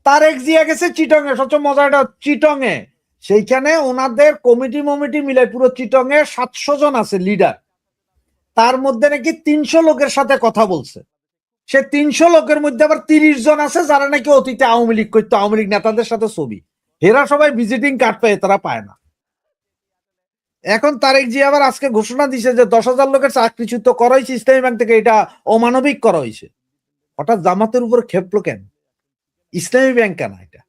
C: তারেক জিয়া গেছে চিটং এ, সবচেয়ে মজাটা চিটং এ, সেইখানে ওনাদের কমিটি মিলে পুরো চিটং এ 700 জন আছে লিডার, তার মধ্যে নাকি 300 লোকের সাথে কথা বলছে। সে 300 লোকের মধ্যে আবার 30 জন আছে যারা নাকি অতীতে আওয়ামী লীগ করতো, আওয়ামী লীগ নেতাদের সাথে ছবি, এরা সবাই ভিজিটিং কার্ড পায়, তারা পায় না। এখন তারেক জি আবার আজকে ঘোষণা দিছে যে 10,000 লোকের চাকরিচ্যুত করা হয়েছে ইসলামী ব্যাংক থেকে, এটা অমানবিক করা হয়েছে। হঠাৎ জামাতের উপর খেপলো কেন? ইসলামী ব্যাংক কেন? এটা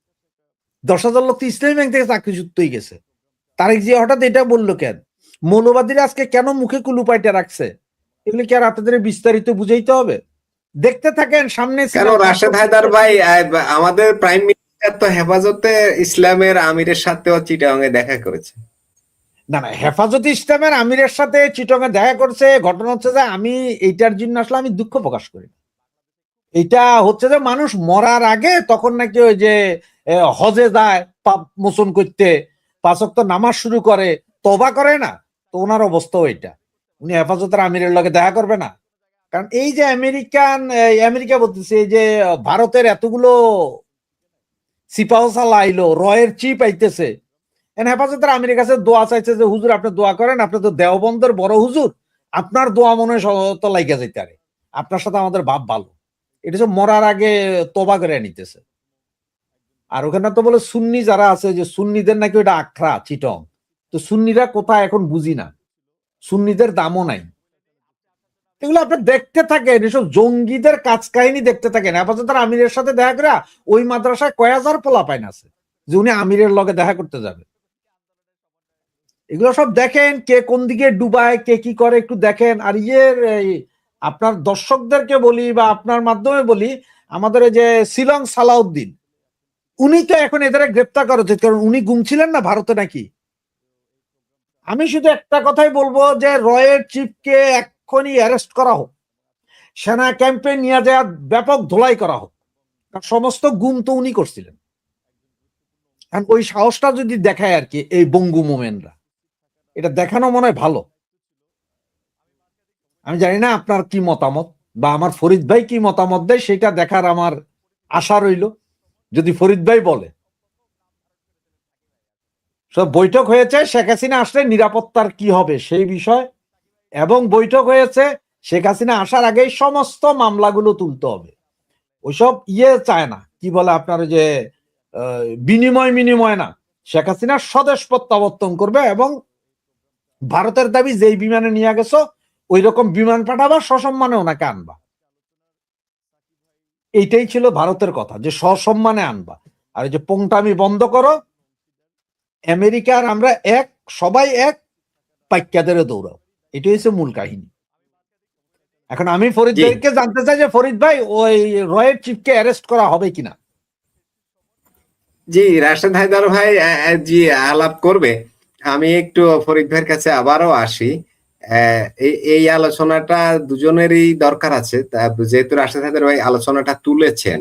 C: 10,000 লোক তো ইসলামী ব্যাংক থেকে চাকরিচ্যুত হয়ে গেছে, তারেক জি হঠাৎ এটা বললো কেন? মৌলবাদীরা আজকে কেন মুখে কুলু পাইটা রাখছে? এগুলি কি আর আপনাদের বিস্তারিত বুঝাইতে হবে? দেখতে থাকেন সামনে।
A: কেন রাশেদ হায়দার ভাই, আমাদের প্রাইম মিনিস্টার তো হেফাজতে ইসলামের আমিরের সাথেও চিটাগাং এ দেখা করেছে।
C: না না, হেফাজতে ইসলামের আমিরের সাথে চিটংয়ে দেখা করছে। ঘটনা হচ্ছে যে আমি এইটার জন্য আসলে আমি দুঃখ প্রকাশ করি। এটা হচ্ছে যে মানুষ মরার আগে তখন নাকি ওই যে হজে যায় পাপ মোচন করতে, 5 ওয়াক্ত নামাজ শুরু করে, তওবা করে না, তো ওনার অবস্থাও এটা। উনি হেফাজতের আমিরের লগে দেখা করবে না? কারণ এই যে আমেরিকা বলতেছে, এই যে ভারতের এতগুলো সিপাহসালা আইলো, রয়ের চিপ আইতেছে, হেফাজতের আমিরের কাছে দোয়া চাইছে যে হুজুর আপনি দোয়া করেন, আপনি তো দেওবন্দের বড় হুজুর, আপনার দোয়া মনে হয় লাইগা যাইতে পারে, আপনার সাথে আমাদের ভাব ভালো। এটা তো মরার আগে তবা করে নিতেছে। আর ওখানে তো বলে সুন্নি যারা আছে, যে সুন্নিদের নাকি ওটা আখড়া চিটং, তো সুন্নিরা কোথায় এখন বুঝি না, সুন্নিদের দামও নাই। এগুলো আপনি দেখতে থাকেন, এসব জঙ্গিদের কাজ কাহিনী দেখতে থাকেন। হেফাজতের আমিরের সাথে দেখা করে ওই মাদ্রাসায় কয় হাজার পোলাপাইন আছে যে উনি আমিরের লগে দেখা করতে যাবে। এগুলো সব দেখেন, কে কোন দিকে ডুবায়, কে কি করে একটু দেখেন। আর আপনার দর্শকদেরকে বলি বা আপনার মাধ্যমে বলি, আমাদের যে শিলং সালাউদ্দিন, উনি তো এখন এদের গ্রেপ্তার করা উচিত, কারণ উনি গুম ছিলেন না ভারতে নাকি। আমি শুধু একটা কথাই বলবো যে রয়ের চিফকে এক্ষুনি অ্যারেস্ট করা হোক, সেনা ক্যাম্পে নিয়ে যাওয়া ব্যাপক ধোলাই করা হোক, কারণ সমস্ত গুম তো উনি করছিলেন। ওই সাহসটা যদি দেখায় আর কি এই বঙ্গু মোমেনরা, এটা দেখানো মনে হয় ভালো। আমি জানি না আপনার কি মতামত, বা আমার ফরিদ ভাই কি মতামত দেয়, সেটা দেখার আমার আশা রইল। যদি ফরিদ ভাই বলে সব বৈঠক হয়েছে শেখ হাসিনা আসলে নিরাপত্তার কি হবে সেই বিষয়, এবং বৈঠক হয়েছে শেখ হাসিনা আসার আগেই সমস্ত মামলাগুলো তুলতে হবে। ওইসব চায় না, কি বলে আপনার যে বিনিময় না, শেখ হাসিনা স্বদেশ প্রত্যাবর্তন করবে, এবং ভারতের দাবি যেই বিমানে নিয়ে গেছো ওই রকম বিমান পাঠাবা, সসম্মানে ওনাকে আনবা। এইটাই ছিল ভারতের কথা, যে সসম্মানে আনবা। আর এই যে পোংটামি বন্ধ করো, আমেরিকার আমরা এক, সবাই এক, পাইক্যাদের দৌড়াও, এটাই হচ্ছে মূল কাহিনী। এখন আমি ফরিদ ভাইকে জানতে চাই যে ফরিদ ভাই ওই রয়ের চিফকে অ্যারেস্ট করা হবে কিনা।
A: জি, রাশেদ হায়দার ভাই জি আলাপ করবে। আমি একটু ফরিদ ভাইয়ের কাছে আবারও আসি। এই আলোচনাটা দুজনেরই দরকার আছে, যেহেতু রাশেদ হায়দার ভাই আলোচনাটা তুলেছেন,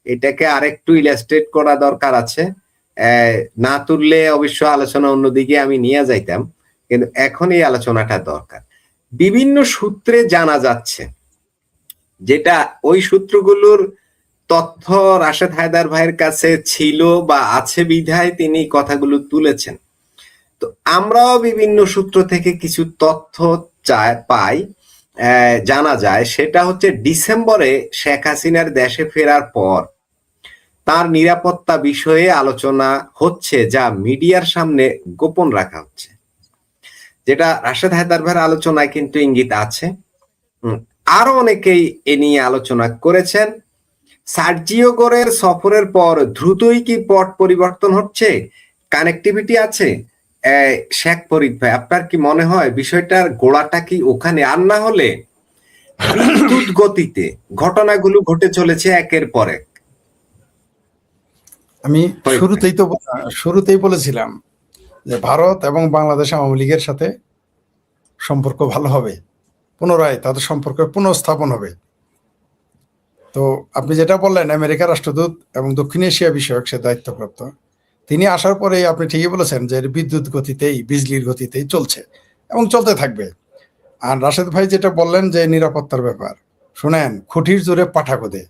A: এটাকে আরেকটু ইলাস্ট্রেট করা দরকার আছে। না তুললে অবশ্য আলোচনা অন্যদিকে আমি নিয়ে যাইতাম, কিন্তু এখন এই আলোচনাটা দরকার। বিভিন্ন সূত্রে জানা যাচ্ছে, যেটা ওই সূত্রগুলোর তথ্য রাশেদ হায়দার ভাইয়ের কাছে ছিল বা আছে বিধায় তিনি কথাগুলো তুলেছেন। তো আমরাও বিভিন্ন সূত্র থেকে কিছু তথ্য পাই, জানা যায়। সেটা হচ্ছে ডিসেম্বরে শেখ হাসিনার দেশে ফেরার পর তার নিরাপত্তা বিষয়ে আলোচনা হচ্ছে, যা মিডিয়ার সামনে গোপন রাখা হচ্ছে, যেটা রাশেদ হায়দার ভাইয়ের আলোচনায় কিন্তু ইঙ্গিত আছে। আরো অনেকেই এ নিয়ে আলোচনা করেছেন। সার্জিও গোরের সফরের পর দ্রুতই কি পট পরিবর্তন হচ্ছে, কানেক্টিভিটি আছে? শেখ ফরিদ ভাই, আপনার কি মনে হয় বিষয়টার গোড়াটা কি ওখানে? আর না হলে বিদ্যুৎ গতিতে ঘটনাগুলো ঘটে চলেছে একের পর এক।
B: আমি
A: ফরিদ ভাই।
B: শুরুতেই বলেছিলাম যে ভারত এবং বাংলাদেশ আওয়ামী লীগের সাথে সম্পর্ক ভালো হবে, পুনরায় তাদের সম্পর্ক পুনঃস্থাপন হবে। তো আপনি যেটা বললেন আমেরিকার রাষ্ট্রদূত এবং দক্ষিণ এশিয়া বিষয়ক সে দায়িত্বপ্রাপ্ত, তিনি আসার পরে আপনি ঠিকই বলেছেন যে বিদ্যুৎ গতিতেই, বিজলির গতিতেই চলছে এবং চলতে থাকবে। আর রাশেদ ভাই যেটা বললেন যে নিরাপত্তার ব্যাপার, শুনেন, খুঁটির জোরে পাঠা কোদে।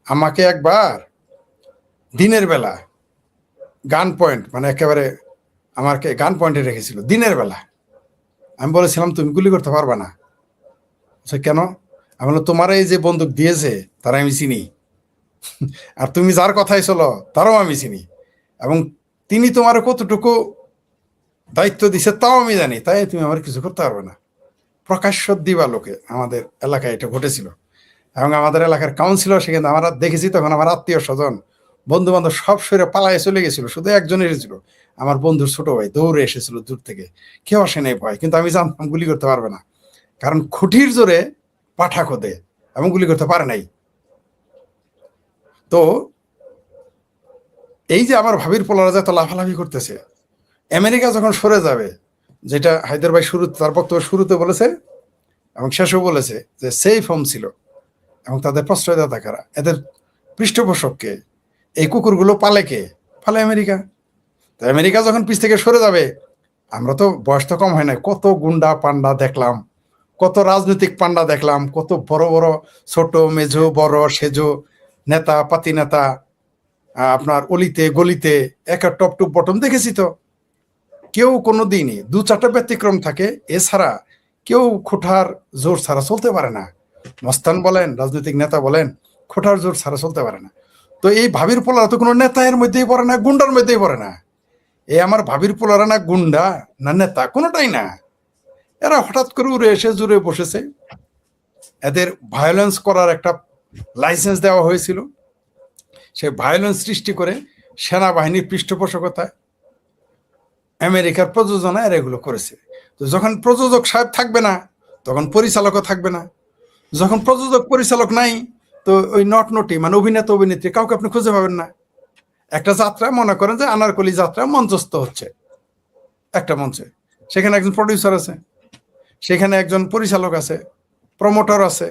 B: আমাকে একবার দিনের বেলা গান পয়েন্ট, মানে একেবারে আমাকে গান পয়েন্টে রেখেছিল দিনের বেলা। আমি বলেছিলাম তুমি গুলি করতে পারবা না। কেন? আমি বললাম তোমার এই যে বন্দুক দিয়েছে তারা আমি চিনি, আর তুমি যার কথাই চলো তারাও আমি চিনি, এবং তিনি তোমার কতটুকু দায়িত্ব দিছে তাও আমি জানি, তাই তুমি আমার কিছু করতে পারবে না। প্রকাশ্য দিবালোকে আমাদের এলাকায় এটা ঘটেছিল, এবং আমাদের এলাকার কাউন্সিলর সেখানে আমরা দেখেছি। তখন আমার আত্মীয় স্বজন, বন্ধু বান্ধব সব সরে পালায় চলে গেছিল, শুধু একজন এসেছিল, আমার বন্ধুর ছোট ভাই দৌড়ে এসেছিল দূর থেকে। কেউ আসে নাই ভয়, কিন্তু আমি জানতাম গুলি করতে পারবে না, কারণ খুঁটির জোরে পাঠা খোদে এবং গুলি করতে পারে নাই। তো এই যে আমার ভাবির পোলারা যত লাফালাফি করতেছে, আমেরিকা যখন সরে যাবে, যেটা হায়দার ভাই শুরু তার বক্তব্য শুরুতে বলেছে এবং শেষও বলেছে যে সেফ হোম ছিল এবং তাদের প্রশ্রয়দাতা কারা, এদের পৃষ্ঠপোষককে, এই কুকুরগুলো পালে কে? পালে আমেরিকা। তো আমেরিকা যখন পিছ থেকে সরে যাবে, আমরা তো বয়স তো কম হয় না, কত গুন্ডা পান্ডা দেখলাম, কত রাজনৈতিক পান্ডা দেখলাম, কত বড় বড় ছোট মেজো বড় সেজো নেতা পাতি নেতা, আপনার অলিতে গলিতে একটা টপ টুপ বটম দেখেছি। তো কেউ কোনো দিনই, দু চারটা ব্যতিক্রম থাকে, এছাড়া কেউ খোঁটার জোর ছাড়া চলতে পারে না। মস্তান বলেন, রাজনৈতিক নেতা বলেন, খোঁটার জোর ছাড়া চলতে পারে না। তো এই ভাবির পোলারা তো কোনো নেতা এর মধ্যেই পড়ে না, গুন্ডার মধ্যেই পড়ে না। এই আমার ভাবির পোলারা না গুন্ডা না নেতা, কোনোটাই না। এরা হঠাৎ করে উড়ে এসে জুড়ে বসেছে। এদের ভায়োলেন্স করার একটা লাইসেন্স দেওয়া হয়েছিল, সে ভায়োলেন্স সৃষ্টি করে সেনাবাহিনীর পৃষ্ঠপোষকতায় আমেরিকার প্রযোজনা এরা এগুলো করেছে। তো যখন প্রযোজক সাহেব থাকবে না, তখন পরিচালকও থাকবে না। যখন প্রযোজক পরিচালক নাই, তো ওই নটি মানে অভিনেতা অভিনেত্রী কাউকে আপনি খুঁজে পাবেন না। একটা যাত্রা মনে করেন যে আনারকলি যাত্রা মঞ্চস্থ হচ্ছে একটা মঞ্চে, সেখানে একজন প্রডিউসার আছে, সেখানে একজন পরিচালক আছে, প্রমোটর আছে,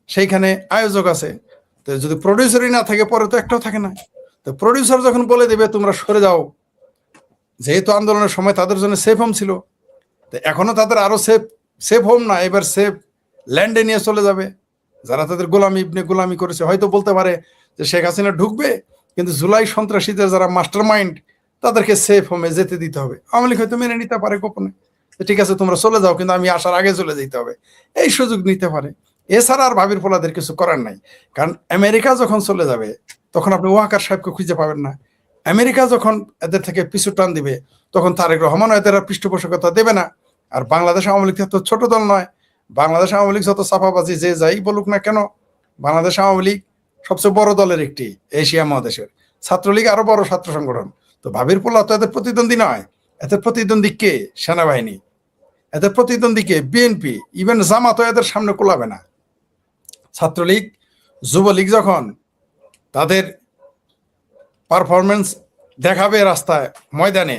B: সেইখানে আয়োজক আছে। তো যদি প্রডিউসারই না থাকে, পরে তো একটাও থাকে না। তো প্রডিউসার যখন বলে দেবে তোমরা সরে যাও, যেহেতু আন্দোলনের সময় তাদের জন্য সেফ হোম ছিল, তো এখনো তাদের আরো সেফ হোম না, এবার সেফ ল্যান্ডে নিয়ে চলে যাবে। যারা তাদের গোলামি করেছে, হয়তো বলতে পারে যে শেখ হাসিনা ঢুকবে, কিন্তু জুলাই সন্ত্রাসীদের যারা মাস্টার মাইন্ড, তাদেরকে সেফ হোমে যেতে দিতে হবে। আওয়ামী লীগ হয়তো মেনে নিতে পারে গোপনে, ঠিক আছে তোমরা চলে যাও, কিন্তু আমি আসার আগে চলে যেতে হবে, এই সুযোগ নিতে পারে। এছাড়া আর ভাবির পোলাদের কিছু করার নাই। কারণ আমেরিকা যখন চলে যাবে, তখন আপনি ওয়াকার সাহেবকে খুঁজে পাবেন না। আমেরিকা যখন এদের থেকে পিছু টান দিবে, তখন তারেক রহমান এদের পৃষ্ঠপোষকতা দেবে না। আর বাংলাদেশ আওয়ামী লীগ তো ছোট দল নয়। বাংলাদেশ আওয়ামী লীগ যত চাপাবাজি যে যাই বলুক না কেন, বাংলাদেশ আওয়ামী লীগ সবচেয়ে বড় দলের একটি এশিয়া মহাদেশের। ছাত্রলীগ আরো বড় ছাত্র সংগঠন। তো ভাবির পোলা তো এদের প্রতিদ্বন্দ্বী নয়। এদের প্রতিদ্বন্দ্বী কে? সেনাবাহিনী। এদের প্রতিদ্বন্দ্বী কে? বিএনপি। ইভেন জামাতও এদের সামনে কোলাবে না। ছাত্রলীগ, যুবলীগ যখন তাদের পারফরমেন্স দেখাবে রাস্তায় ময়দানে,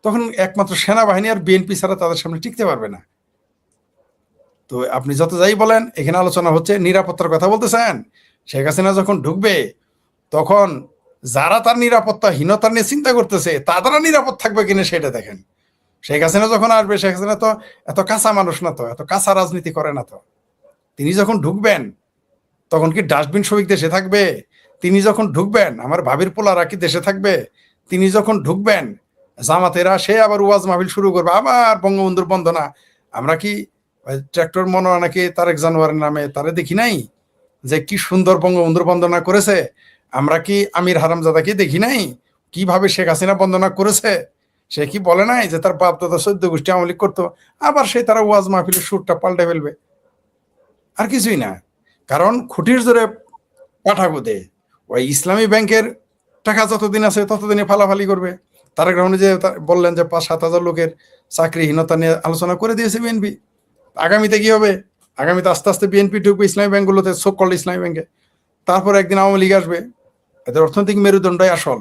B: তখন একমাত্র সেনাবাহিনী আর বিএনপি ছাড়া তাদের সামনে টিকতে পারবে না। তো আপনি যত যাই বলেন, এখানে আলোচনা হচ্ছে নিরাপত্তার কথা বলতেছেন। শেখ হাসিনা যখন ঢুকবে, তখন যারা তার নিরাপত্তাহীনতা নিয়ে চিন্তা করতেছে, তারা নিরাপদ থাকবে কিনা সেটা দেখেন। শেখ হাসিনা যখন আসবে, শেখ হাসিনা তো এত কাঁচা মানুষ না, তো এত কাঁচা রাজনীতি করে না। তো তিনি যখন ঢুকবেন, তখন কি ডাস্টবিন শ্রমিক দেশে থাকবে? তিনি যখন ঢুকবেন, আমার ভাবির পোলারা কি দেশে থাকবে? তিনি যখন ঢুকবেন, জামাতেরা সে আবার ওয়াজ মাহফিল শুরু করবে, আবার বঙ্গবন্ধুর বন্দনা। আমরা কি ট্র্যাক্টর মনোয়া নাকি তারেক জানোয়ারের নামে তারে দেখি নাই যে কি সুন্দর বঙ্গবন্ধুর বন্দনা করেছে? আমরা কি আমির হারামজাদাকে দেখি নাই কিভাবে শেখ হাসিনা বন্দনা করেছে? সে কি বলে নাই যে তার বাপ দাদা 14 গোষ্ঠী আওয়ামী লীগ করতো? আবার সে তারা ওয়াজ মাহফিলের সুরটা পাল্টে ফেলবে, আর কিছুই না। কারণ খুঁটির জোরে পাঠাবো দে, ওই ইসলামী ব্যাংকের টাকা যতদিন আছে ততদিনে ফালাফালি করবে। তার গ্রাউন্ডে যে বললেন যে 5-7 হাজার লোকের চাকরিহীনতা নিয়ে আলোচনা করে দিয়েছে বিএনপি। আগামীতে কি হবে? আগামীতে আস্তে আস্তে বিএনপি ঢুকবে ইসলামী ব্যাংকগুলোতে, সো কল্ড ইসলামী ব্যাংকে। তারপর একদিন আওয়ামী লীগ আসবে। এদের অর্থনৈতিক মেরুদণ্ডই আসল।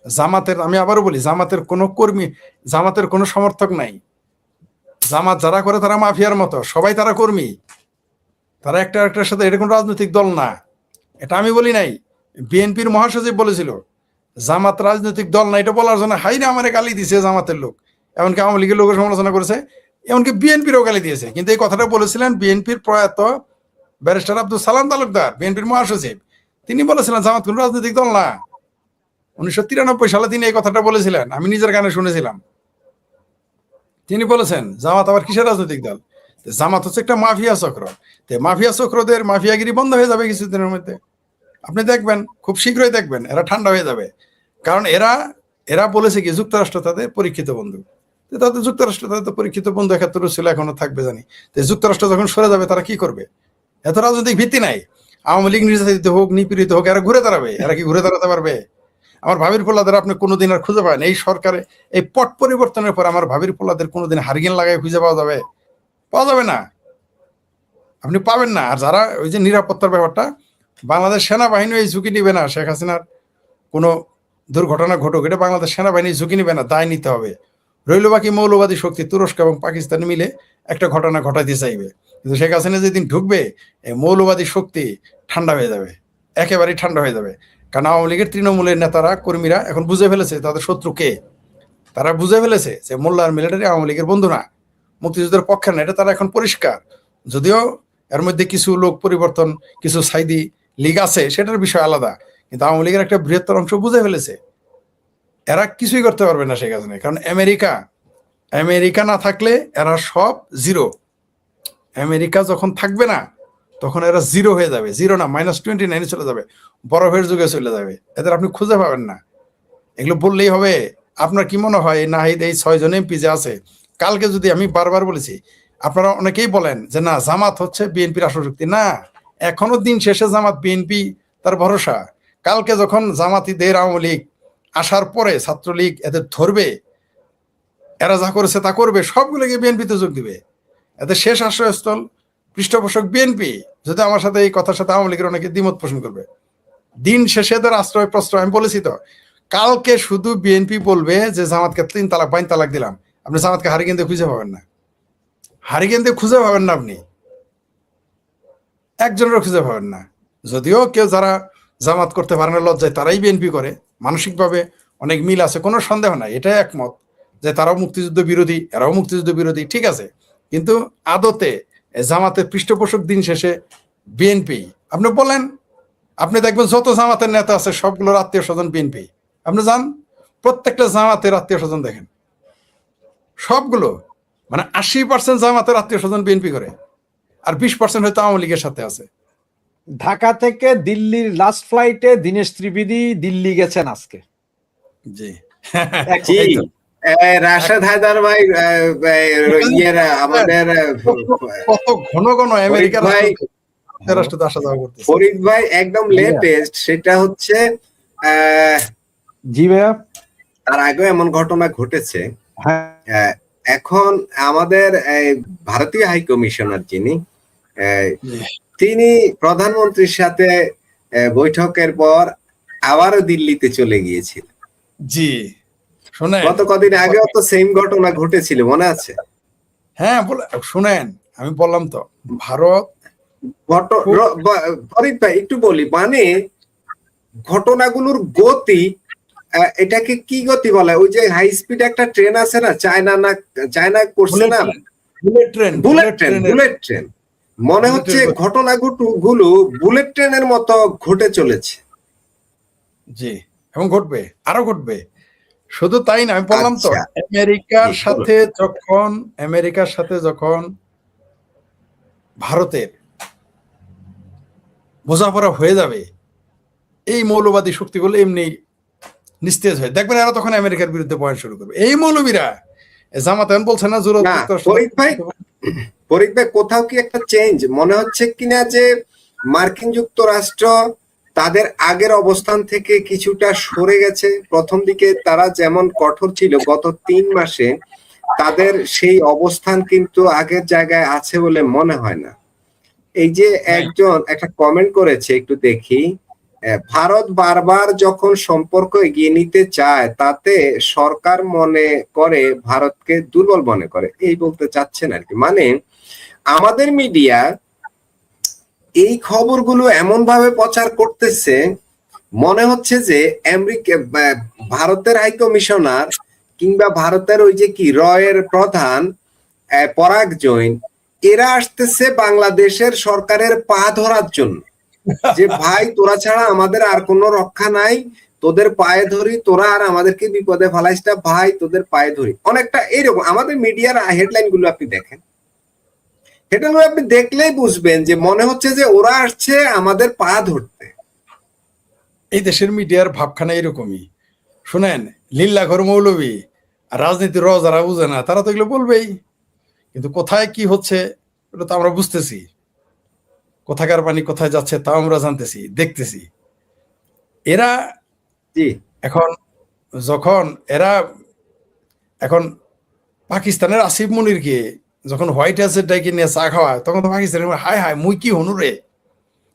B: জামাতের, আমি আবারও বলি, জামাতের কোনো কর্মী, জামাতের কোনো সমর্থক নাই। জামাত যারা করে তারা মাফিয়ার মতো, সবাই তারা কর্মী, তারা একটা একটার সাথে, এটা কোনো রাজনৈতিক দল না। এটা আমি বলি নাই, বিএনপির মহাসচিব বলেছিল জামাত রাজনৈতিক দল না। এটা বলার জন্য হাইরে আমারে গালি দিছে জামাতের লোক, এমনকি আওয়ামী লীগের লোকের সমালোচনা করেছে, এমনকি বিএনপিরও গালি দিয়েছে। কিন্তু এই কথাটা বলেছিলেন বিএনপির প্রয়াত ব্যারিস্টার আব্দুল সালাম তালুকদার, বিএনপির মহাসচিব। তিনি বলেছিলেন জামাত কোন রাজনৈতিক দল না। 1993 সালে তিনি এই কথাটা বলেছিলেন, আমি নিজের গানে শুনেছিলাম। তিনি বলেছেন জামাত আবার কিসের রাজনৈতিক দল? জামাত হচ্ছে একটা মাফিয়া চক্র। মাফিয়া চক্রদের মাফিয়াগিরি বন্ধ হয়ে যাবে কিছুদিনের মধ্যে। আপনি দেখবেন, খুব শীঘ্রই দেখবেন এরা ঠান্ডা হয়ে যাবে। কারণ এরা বলেছে কি যুক্তরাষ্ট্র তাদের পরীক্ষিত বন্ধু। তাদের যুক্তরাষ্ট্র তাদের পরীক্ষিত বন্ধু 71 ছিল, এখনো থাকবে জানি। যুক্তরাষ্ট্র যখন সরে যাবে তারা কি করবে? এত রাজনৈতিক ভিত্তি নাই। আওয়ামী লীগ নির্যাতিত হোক, নিপীড়িত হোক, এরা ঘুরে দাঁড়াবে। এরা কি ঘুরে দাঁড়াতে পারবে? আমার ভাবির পোলাদের আপনি কোনোদিন আর খুঁজে পাবেন এই সরকারে, এই পট পরিবর্তনের পর আমার ভাবির পোলাদের কোনোদিন হারিকেন লাগায় খুঁজে পাওয়া যাবে? পাওয়া যাবে না, আপনি পাবেন না। আর যারা ওই যে নিরাপত্তার ব্যাপারটা, বাংলাদেশ সেনাবাহিনী এই ঝুঁকি নিবে না। শেখ হাসিনার কোনো দুর্ঘটনা ঘটুক, এটা বাংলাদেশ সেনাবাহিনী ঝুঁকি নিবে না, দায় নিতে হবে। রইল বাকি মৌলবাদী শক্তি, তুরস্ক এবং পাকিস্তান মিলে একটা ঘটনা ঘটাইতে চাইবে। কিন্তু শেখ হাসিনা যেদিন ঢুকবে, এই মৌলবাদী শক্তি ঠান্ডা হয়ে যাবে, একেবারেই ঠান্ডা হয়ে যাবে। কারণ আওয়ামী লীগের তৃণমূলের নেতারা, কর্মীরা এখন বুঝে ফেলেছে তাদের শত্রু কে। তারা বুঝে ফেলেছে যে মোল্লা আর মিলিটারি আওয়ামী লীগের বন্ধু না, মুক্তিযুদ্ধের পক্ষে না। এটা তারা এখন পরিষ্কার। যদিও এর মধ্যে কিছু লোক পরিবর্তন, কিছু সাইদি লীগ আছে, সেটার বিষয় আলাদা। কিন্তু আওয়ামী লীগের একটা বৃহত্তর অংশ বুঝে ফেলেছে এরা কিছুই করতে পারবে না শেখ হাসিনা। কারণ আমেরিকা না থাকলে এরা সব জিরো। আমেরিকা যখন থাকবে না তখন এরা জিরো হয়ে যাবে। জিরো না, -29 চলে যাবে, বরফের যুগে চলে যাবে। এদের আপনি খুঁজে পাবেন না। এগুলো বললেই হবে। আপনার কি মনে হয় নাহিদ, এই 6 জন এমপি যে আছে, কালকে যদি, আমি বারবার বলেছি, আপনারা অনেকেই বলেন যে না জামাত হচ্ছে বিএনপির আসল শক্তি, না, এখনো দিন শেষে জামাত বিএনপি তার ভরসা। কালকে যখন জামাতিদের আওয়ামী লীগ আসার পরে ছাত্রলীগ এদের ধরবে, এরা যা করেছে তা করবে, সবগুলোকে বিএনপিতে যোগ দিবে। এদের শেষ আশ্রয়স্থল, পৃষ্ঠপোষক বিএনপি। যদি আমার সাথে এই কথার সাথে আওয়ামী লীগের অনেকে দ্বিমত পোষণ করবে, দিন শেষে এদের আশ্রয় প্রশ্রয়। আমি বলেছি তো, কালকে শুধু বিএনপি বলবে যে জামাতকে 3 তালাক 5 তালাক দিলাম, আপনি জামাতকে হারিকেন দিয়ে খুঁজে পাবেন না। হারিকেন দিয়ে খুঁজে পাবেন না, আপনি একজনেরও খুঁজে পাবেন না। যদিও কেউ যারা জামাত করতে পারে না লজ্জায়, তারাই বিএনপি করে, মানসিকভাবে অনেক মিল আছে, কোনো সন্দেহ নাই। এটাই একমত যে তারাও মুক্তিযুদ্ধ বিরোধী, এরাও মুক্তিযুদ্ধ বিরোধী, ঠিক আছে। কিন্তু আদতে জামাতের পৃষ্ঠপোষক দিন শেষে বিএনপি। আপনি বলেন, আপনি দেখবেন যত জামাতের নেতা আছে সবগুলোর আত্মীয় স্বজন বিএনপি। আপনি যান, প্রত্যেকটা জামাতের আত্মীয় স্বজন দেখেন, সবগুলো, মানে 80% জামাতের আত্মীয় স্বজন বিএনপি করে, আর 20% হয়তো আওয়ামী লীগের সাথে আছে।
C: ঢাকা থেকে দিল্লির লাস্ট ফ্লাইটে দীনেশ ত্রিবেদী দিল্লি গেছেন আজকে।
B: জি
A: জি, রাশেদ হায়দার ভাই, আমাদের
B: কত ঘন ঘন আমেরিকার রাষ্ট্রদূত আসা যাওয়া করতেছে।
A: ফরিদ ভাই একদম লেটেস্ট, সেটা হচ্ছে
C: জি ভাইয়া,
A: তার আগে এমন ঘটনা ঘটেছে।
C: হ্যাঁ,
A: এখন আমাদের ভারতীয় হাই কমিশনার যিনি, তিনি প্রধানমন্ত্রীর সাথে বৈঠকের পর আবারও দিল্লিতে চলে গিয়েছিলেন।
B: জি, শুনেন,
A: গত কদিন আগেও তো সেম ঘটনা ঘটেছিল, মনে আছে?
B: হ্যাঁ শুনেন, আমি বললাম তো ভারত,
A: ফরিদ ভাই একটু বলি, মানে ঘটনাগুলোর গতি, এটাকে কি গতি বলে? ওই যে হাই স্পিড একটা ট্রেন আছে না, চায়না করছে না, বুলেট ট্রেন। মনে হচ্ছে ঘটনাগুলো বুলেট ট্রেনের মতো ঘটে চলেছে।
B: জি, এবং ঘটবে, আরো ঘটবে। শুধু তাই না, আমি বললাম তো, আমেরিকার সাথে যখন ভারতের বোঝাপড়া হয়ে যাবে, এই মৌলবাদী শক্তিগুলো এমনি নিস্তেজ হয়ে দেখবেন, এরা তখন আমেরিকার বিরুদ্ধে বয়ান শুরু করবে। এই মৌলবীরা জামাত এখন বলছে না
A: ফরিদ ভাই, কোথাও কি একটা চেঞ্জ মনে হচ্ছে কিনা, যে মার্কিন যুক্তরাষ্ট্র তাদের আগের অবস্থান থেকে কিছুটা সরে গেছে। প্রথম দিকে তারা যেমন কঠোর ছিল, গত 3 মাসে তাদের সেই অবস্থান কিন্তু আগের জায়গায় আছে বলে মনে হয় না। এই যে একজন একটা কমেন্ট করেছে, একটু দেখি। ভারত বারবার যখন সম্পর্ক এগিয়ে নিতে চায়, তাতে সরকার মনে করে ভারতকে দুর্বল মনে করে, এই বলতে চাচ্ছেন আর কি। মানে আমাদের মিডিয়া এই খবরগুলো এমন ভাবে প্রচার করতেছে, মনে হচ্ছে যে আমেরিকা, ভারতের হাই কমিশনার কিংবা ভারতের ওই যে কি রয়ের প্রধান পরাগ জৈন, এরা আসতেছে বাংলাদেশের সরকারের পা ধরার জন্য, যে ভাই তোরা ছাড়া আমাদের আর কোনো রক্ষা নাই, তোদের পায়ে ধরি, তোরা আর আমাদেরকে বিপদে ফেলাইস না ভাই, তোদের পায়ে ধরি। অনেকটা এইরকম আমাদের মিডিয়ার হেডলাইন গুলো আপনি দেখেন, হেডলাইন আপনি দেখলেই বুঝবেন যে মনে হচ্ছে যে ওরা আসছে আমাদের পা ধরতে।
B: এই দেশের মিডিয়ার ভাবখানা এরকমই। শুনেন, লিল্লাখোর মৌলবী আর রাজনীতির যারা বুঝে না তারা তো এগুলো বলবেই, কিন্তু কোথায় কি হচ্ছে ওটা তো আমরা বুঝতেছি, কোথাকার পানি কোথায় যাচ্ছে তাও আমরা জানতেছি, দেখতেছি। এরা
A: জি
B: এখন যখন এখন পাকিস্তানের আসিফ মনিরকে যখন হোয়াইট হাউসের ডাইকে নিয়ে চা খাওয়ায়, তখন তো পাকিস্তানের হায় হায় মুই কি হনু রে,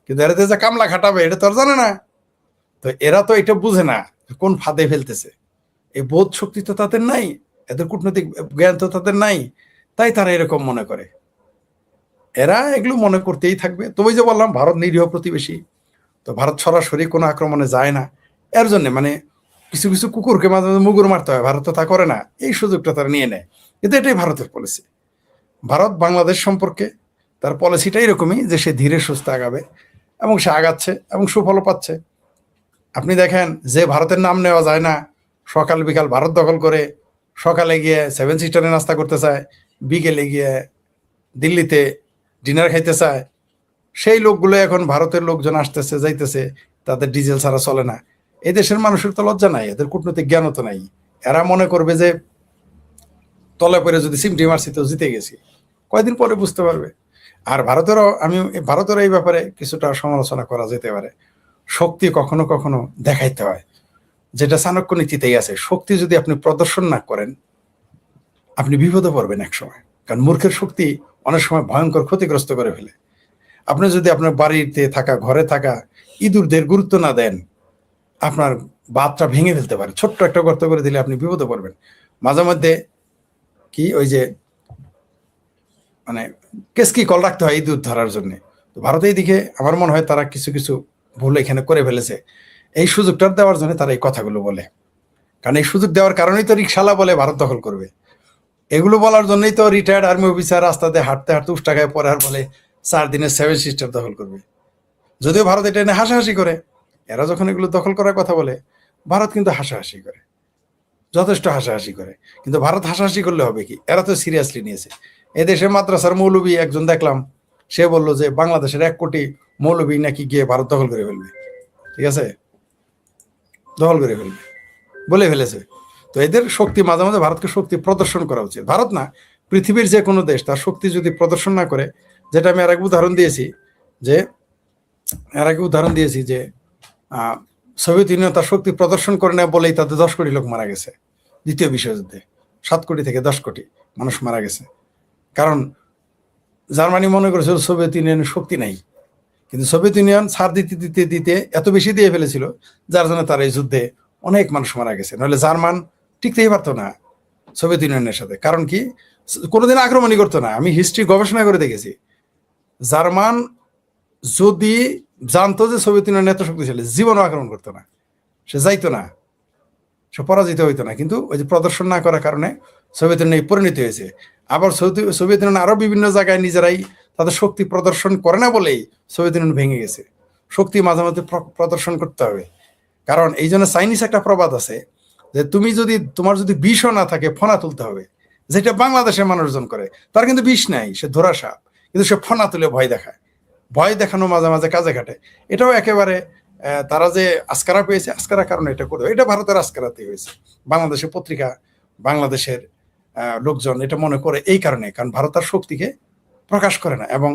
B: কিন্তু এরা যে কামলা খাটাবে এটা তো আর জানে না। তো এরা তো এটা বুঝে না কোন ফাঁদে ফেলতেছে, এই বোধ শক্তি তো তাদের নাই, এদের কূটনৈতিক জ্ঞান তো তাদের নাই, তাই তারা এরকম মনে করে। এরা এগুলো মনে করতেই থাকবে। তো ওই যে বললাম ভারত নিরীহ প্রতিবেশী, তো ভারত সরাসরি কোনো আক্রমণে যায় না, এর জন্য মানে কিছু কিছু কুকুরকে মাঝে মাঝে মুগুর মারতে হয়, ভারত তো তা করে না, এই সুযোগটা তারা নিয়ে নেয়। কিন্তু এটাই ভারতের পলিসি। ভারত বাংলাদেশ সম্পর্কে তার পলিসিটা এরকমই যে সে ধীরে সুস্থে আগাবে, এবং সে আগাচ্ছে এবং সুফল পাচ্ছে। আপনি দেখেন যে ভারতের নাম নেওয়া যায় না, সকাল বিকাল ভারত দখল করে, সকালে গিয়ে 7 সিস্টারে নাস্তা করতে চায়, বিকেলে গিয়ে দিল্লিতে ডিনার খাইতে চায়, সেই লোকগুলো এখন ভারতের লোকজন আসতেছে যাইতেছে, তাদের ডিজেল ছাড়া চলে না। এই দেশের মানুষের তো লজ্জা নাই, এদের কূটনৈতিক জ্ঞানও তো নাই। এরা মনে করবে যে তলে পরে যদি সিমটি মারছি তো জিতে গেছি, কয়দিন পরে বুঝতে পারবে। আর ভারতেরও এই ব্যাপারে কিছুটা সমালোচনা করা যেতে পারে। শক্তি কখনো কখনো দেখাইতে হয়, যেটা চাণক্য নীতিতেই আছে। শক্তি যদি আপনি প্রদর্শন না করেন, আপনি বিপদে পড়বেন এক সময়, কারণ মূর্খের শক্তি অনেক সময় ভয়ঙ্কর ক্ষতিগ্রস্ত করে ফেলে। আপনি যদি আপনার বাড়িতে থাকা, ঘরে থাকা ইঁদুরদের গুরুত্ব না দেন, আপনার বাতটা ভেঙে ফেলতে পারে, ছোট্ট একটা গর্ত করে দিলে আপনি বিপদে পড়বেন। মাঝে মধ্যে কি ওই যে মানে কেসকি কল রাখতে হয় ইঁদুর ধরার জন্য। তো ভারতে এই দিকে আমার মনে হয় তারা কিছু কিছু ভুল এখানে করে ফেলেছে, এই সুযোগটা দেওয়ার জন্য তারা এই কথাগুলো বলে। কারণ এই সুযোগ দেওয়ার কারণেই তো রিক্সালা বলে ভারত দখল করবে, এগুলো বলার জন্যই তো রিটায়ার্ড আর্মি অফিসার রাস্তাতে হাঁটতে হাঁটতে উষ্টাগায় পরে আর বলে 4 দিনের 7 সিস্টার দখল করবে। যদিও ভারত এটা নিয়ে হাসাহাসি করে, এরা যখন এগুলো দখল করার কথা বলে ভারত কিন্তু হাসাহাসি করে, যথেষ্ট হাসাহাসি করে। কিন্তু ভারত হাসাহাসি করলে হবে কি, এরা তো সিরিয়াসলি নিয়েছে। এদেশে মাদ্রাসার মৌলবী একজন দেখলাম, সে বললো যে বাংলাদেশের 1 কোটি মৌলবী নাকি গিয়ে ভারত দখল করে ফেলবে। ঠিক আছে, দখল করে ফেলবে বলে ফেলেছে। তো এদের শক্তি মাঝে মাঝে ভারতকে শক্তি প্রদর্শন করা উচিত। ভারত না, পৃথিবীর যে কোনো দেশ তার শক্তি যদি প্রদর্শন না করে, যেটা আমি আর এক উদাহরণ দিয়েছি যে সোভিয়েত ইউনিয়ন তার শক্তি প্রদর্শন করে না বলেই তাদের 10 কোটি লোক মারা গেছে দ্বিতীয় বিশ্বযুদ্ধে। 7 কোটি থেকে 10 কোটি মানুষ মারা গেছে, কারণ জার্মানি মনে করেছিল সোভিয়েত ইউনিয়নের শক্তি নাই, কিন্তু সোভিয়েত ইউনিয়ন ছাড় দিতে দিতে দিতে এত বেশি দিয়ে ফেলেছিল, যার জন্য তার এই যুদ্ধে অনেক মানুষ মারা গেছে। নাহলে জার্মান টিকতেই পারতো না সোভিয়েত ইউনিয়নের সাথে। কারণ কি, কোনোদিন আক্রমণই করতো না। আমি হিস্ট্রি গবেষণা করে দেখেছি, জার্মান যদি জানতো যে সোভিয়েত ইউনিয়ন এত শক্তিশালী, জীবনও আক্রমণ করতো না, সে যাইতো না, সে পরাজিত হইতো না। কিন্তু ওই যে প্রদর্শন না করার কারণে সোভিয়েত ইউনিয়ন পরিণত হয়েছে। আবার সোভিয়েত ইউনিয়ন আরো বিভিন্ন জায়গায় নিজেরাই তাদের শক্তি প্রদর্শন করে না বলেই সোভিয়েত ইউনিয়ন ভেঙে গেছে। শক্তি মাঝে মাঝে প্রদর্শন করতে হবে। কারণ এই জন্য চাইনিজ একটা প্রবাদ আছে যে তোমার যদি বিষও না থাকে ফনা তুলতে হবে, যেটা বাংলাদেশের মানুষজন করে। তার কিন্তু বিষ নাই, সে ধরা সাপ, কিন্তু সে ফনা তুলে ভয় দেখায়। ভয় দেখানো মাঝে মাঝে কাজে খাটে। এটাও একেবারে তারা যে আস্কারা পেয়েছে, আস্কারার কারণে এটা করবে। এটা ভারতের আস্কারাতে হয়েছে। বাংলাদেশের পত্রিকা, বাংলাদেশের লোকজন এটা মনে করে এই কারণে, কারণ ভারত তার শক্তিকে প্রকাশ করে না এবং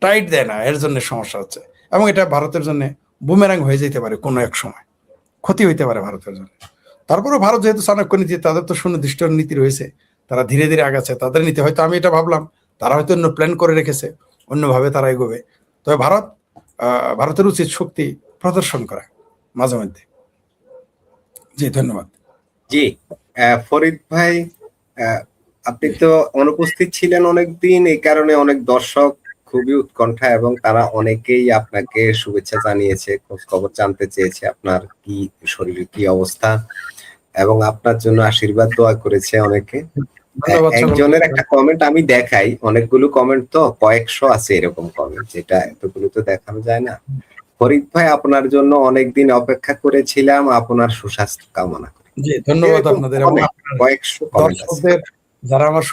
B: টাইট দেয় না, এর জন্য সমস্যা হচ্ছে। এবং এটা ভারতের জন্য বুমেরাং হয়ে যেতে পারে কোনো এক সময়, ক্ষতি হইতে পারে ভারতের জন্য। তারপরে ভারত যেহেতু চাণক্য নীতি, তাদের তো সুনির্দিষ্ট নীতি রয়েছে, তারা ধীরে ধীরে আগাচ্ছে, তাদের নীতি হয়তো আমি এটা ভাবলাম, তারা হয়তো অন্য প্ল্যান করে রেখেছে, অন্যভাবে তারা এগোবে। তবে ভারতের উচিত শক্তি প্রদর্শন করা মাঝে মধ্যে। জি ধন্যবাদ।
A: জি ফরিদ ভাই, আপনি তো অনুপস্থিত ছিলেন অনেকদিন, এই কারণে অনেক দর্শক খুবই উৎকণ্ঠা এবং তারা অনেকেই আপনাকে শুভেচ্ছা জানিয়েছে, খোঁজ খবর জানতে চেয়েছে আপনার কি শরীরের কি অবস্থা, এবং আপনার জন্য আশীর্বাদ দোয়া করেছে অনেকে।
B: ধন্যবাদ।
A: একজনের একটা কমেন্ট আমি দেখাই, অনেকগুলো কমেন্ট তো, কয়েকশো আছে এরকম কমেন্ট, যেটা এতগুলো তো দেখানো যায় না। ফরিদ ভাই, আপনার জন্য অনেকদিন অপেক্ষা করেছিলাম, আপনার সুস্বাস্থ্য কামনা করি।
B: জি ধন্যবাদ আপনাদের এবং
A: কয়েকশো কমেন্ট আছে।
B: দর্শকদের যারা আমার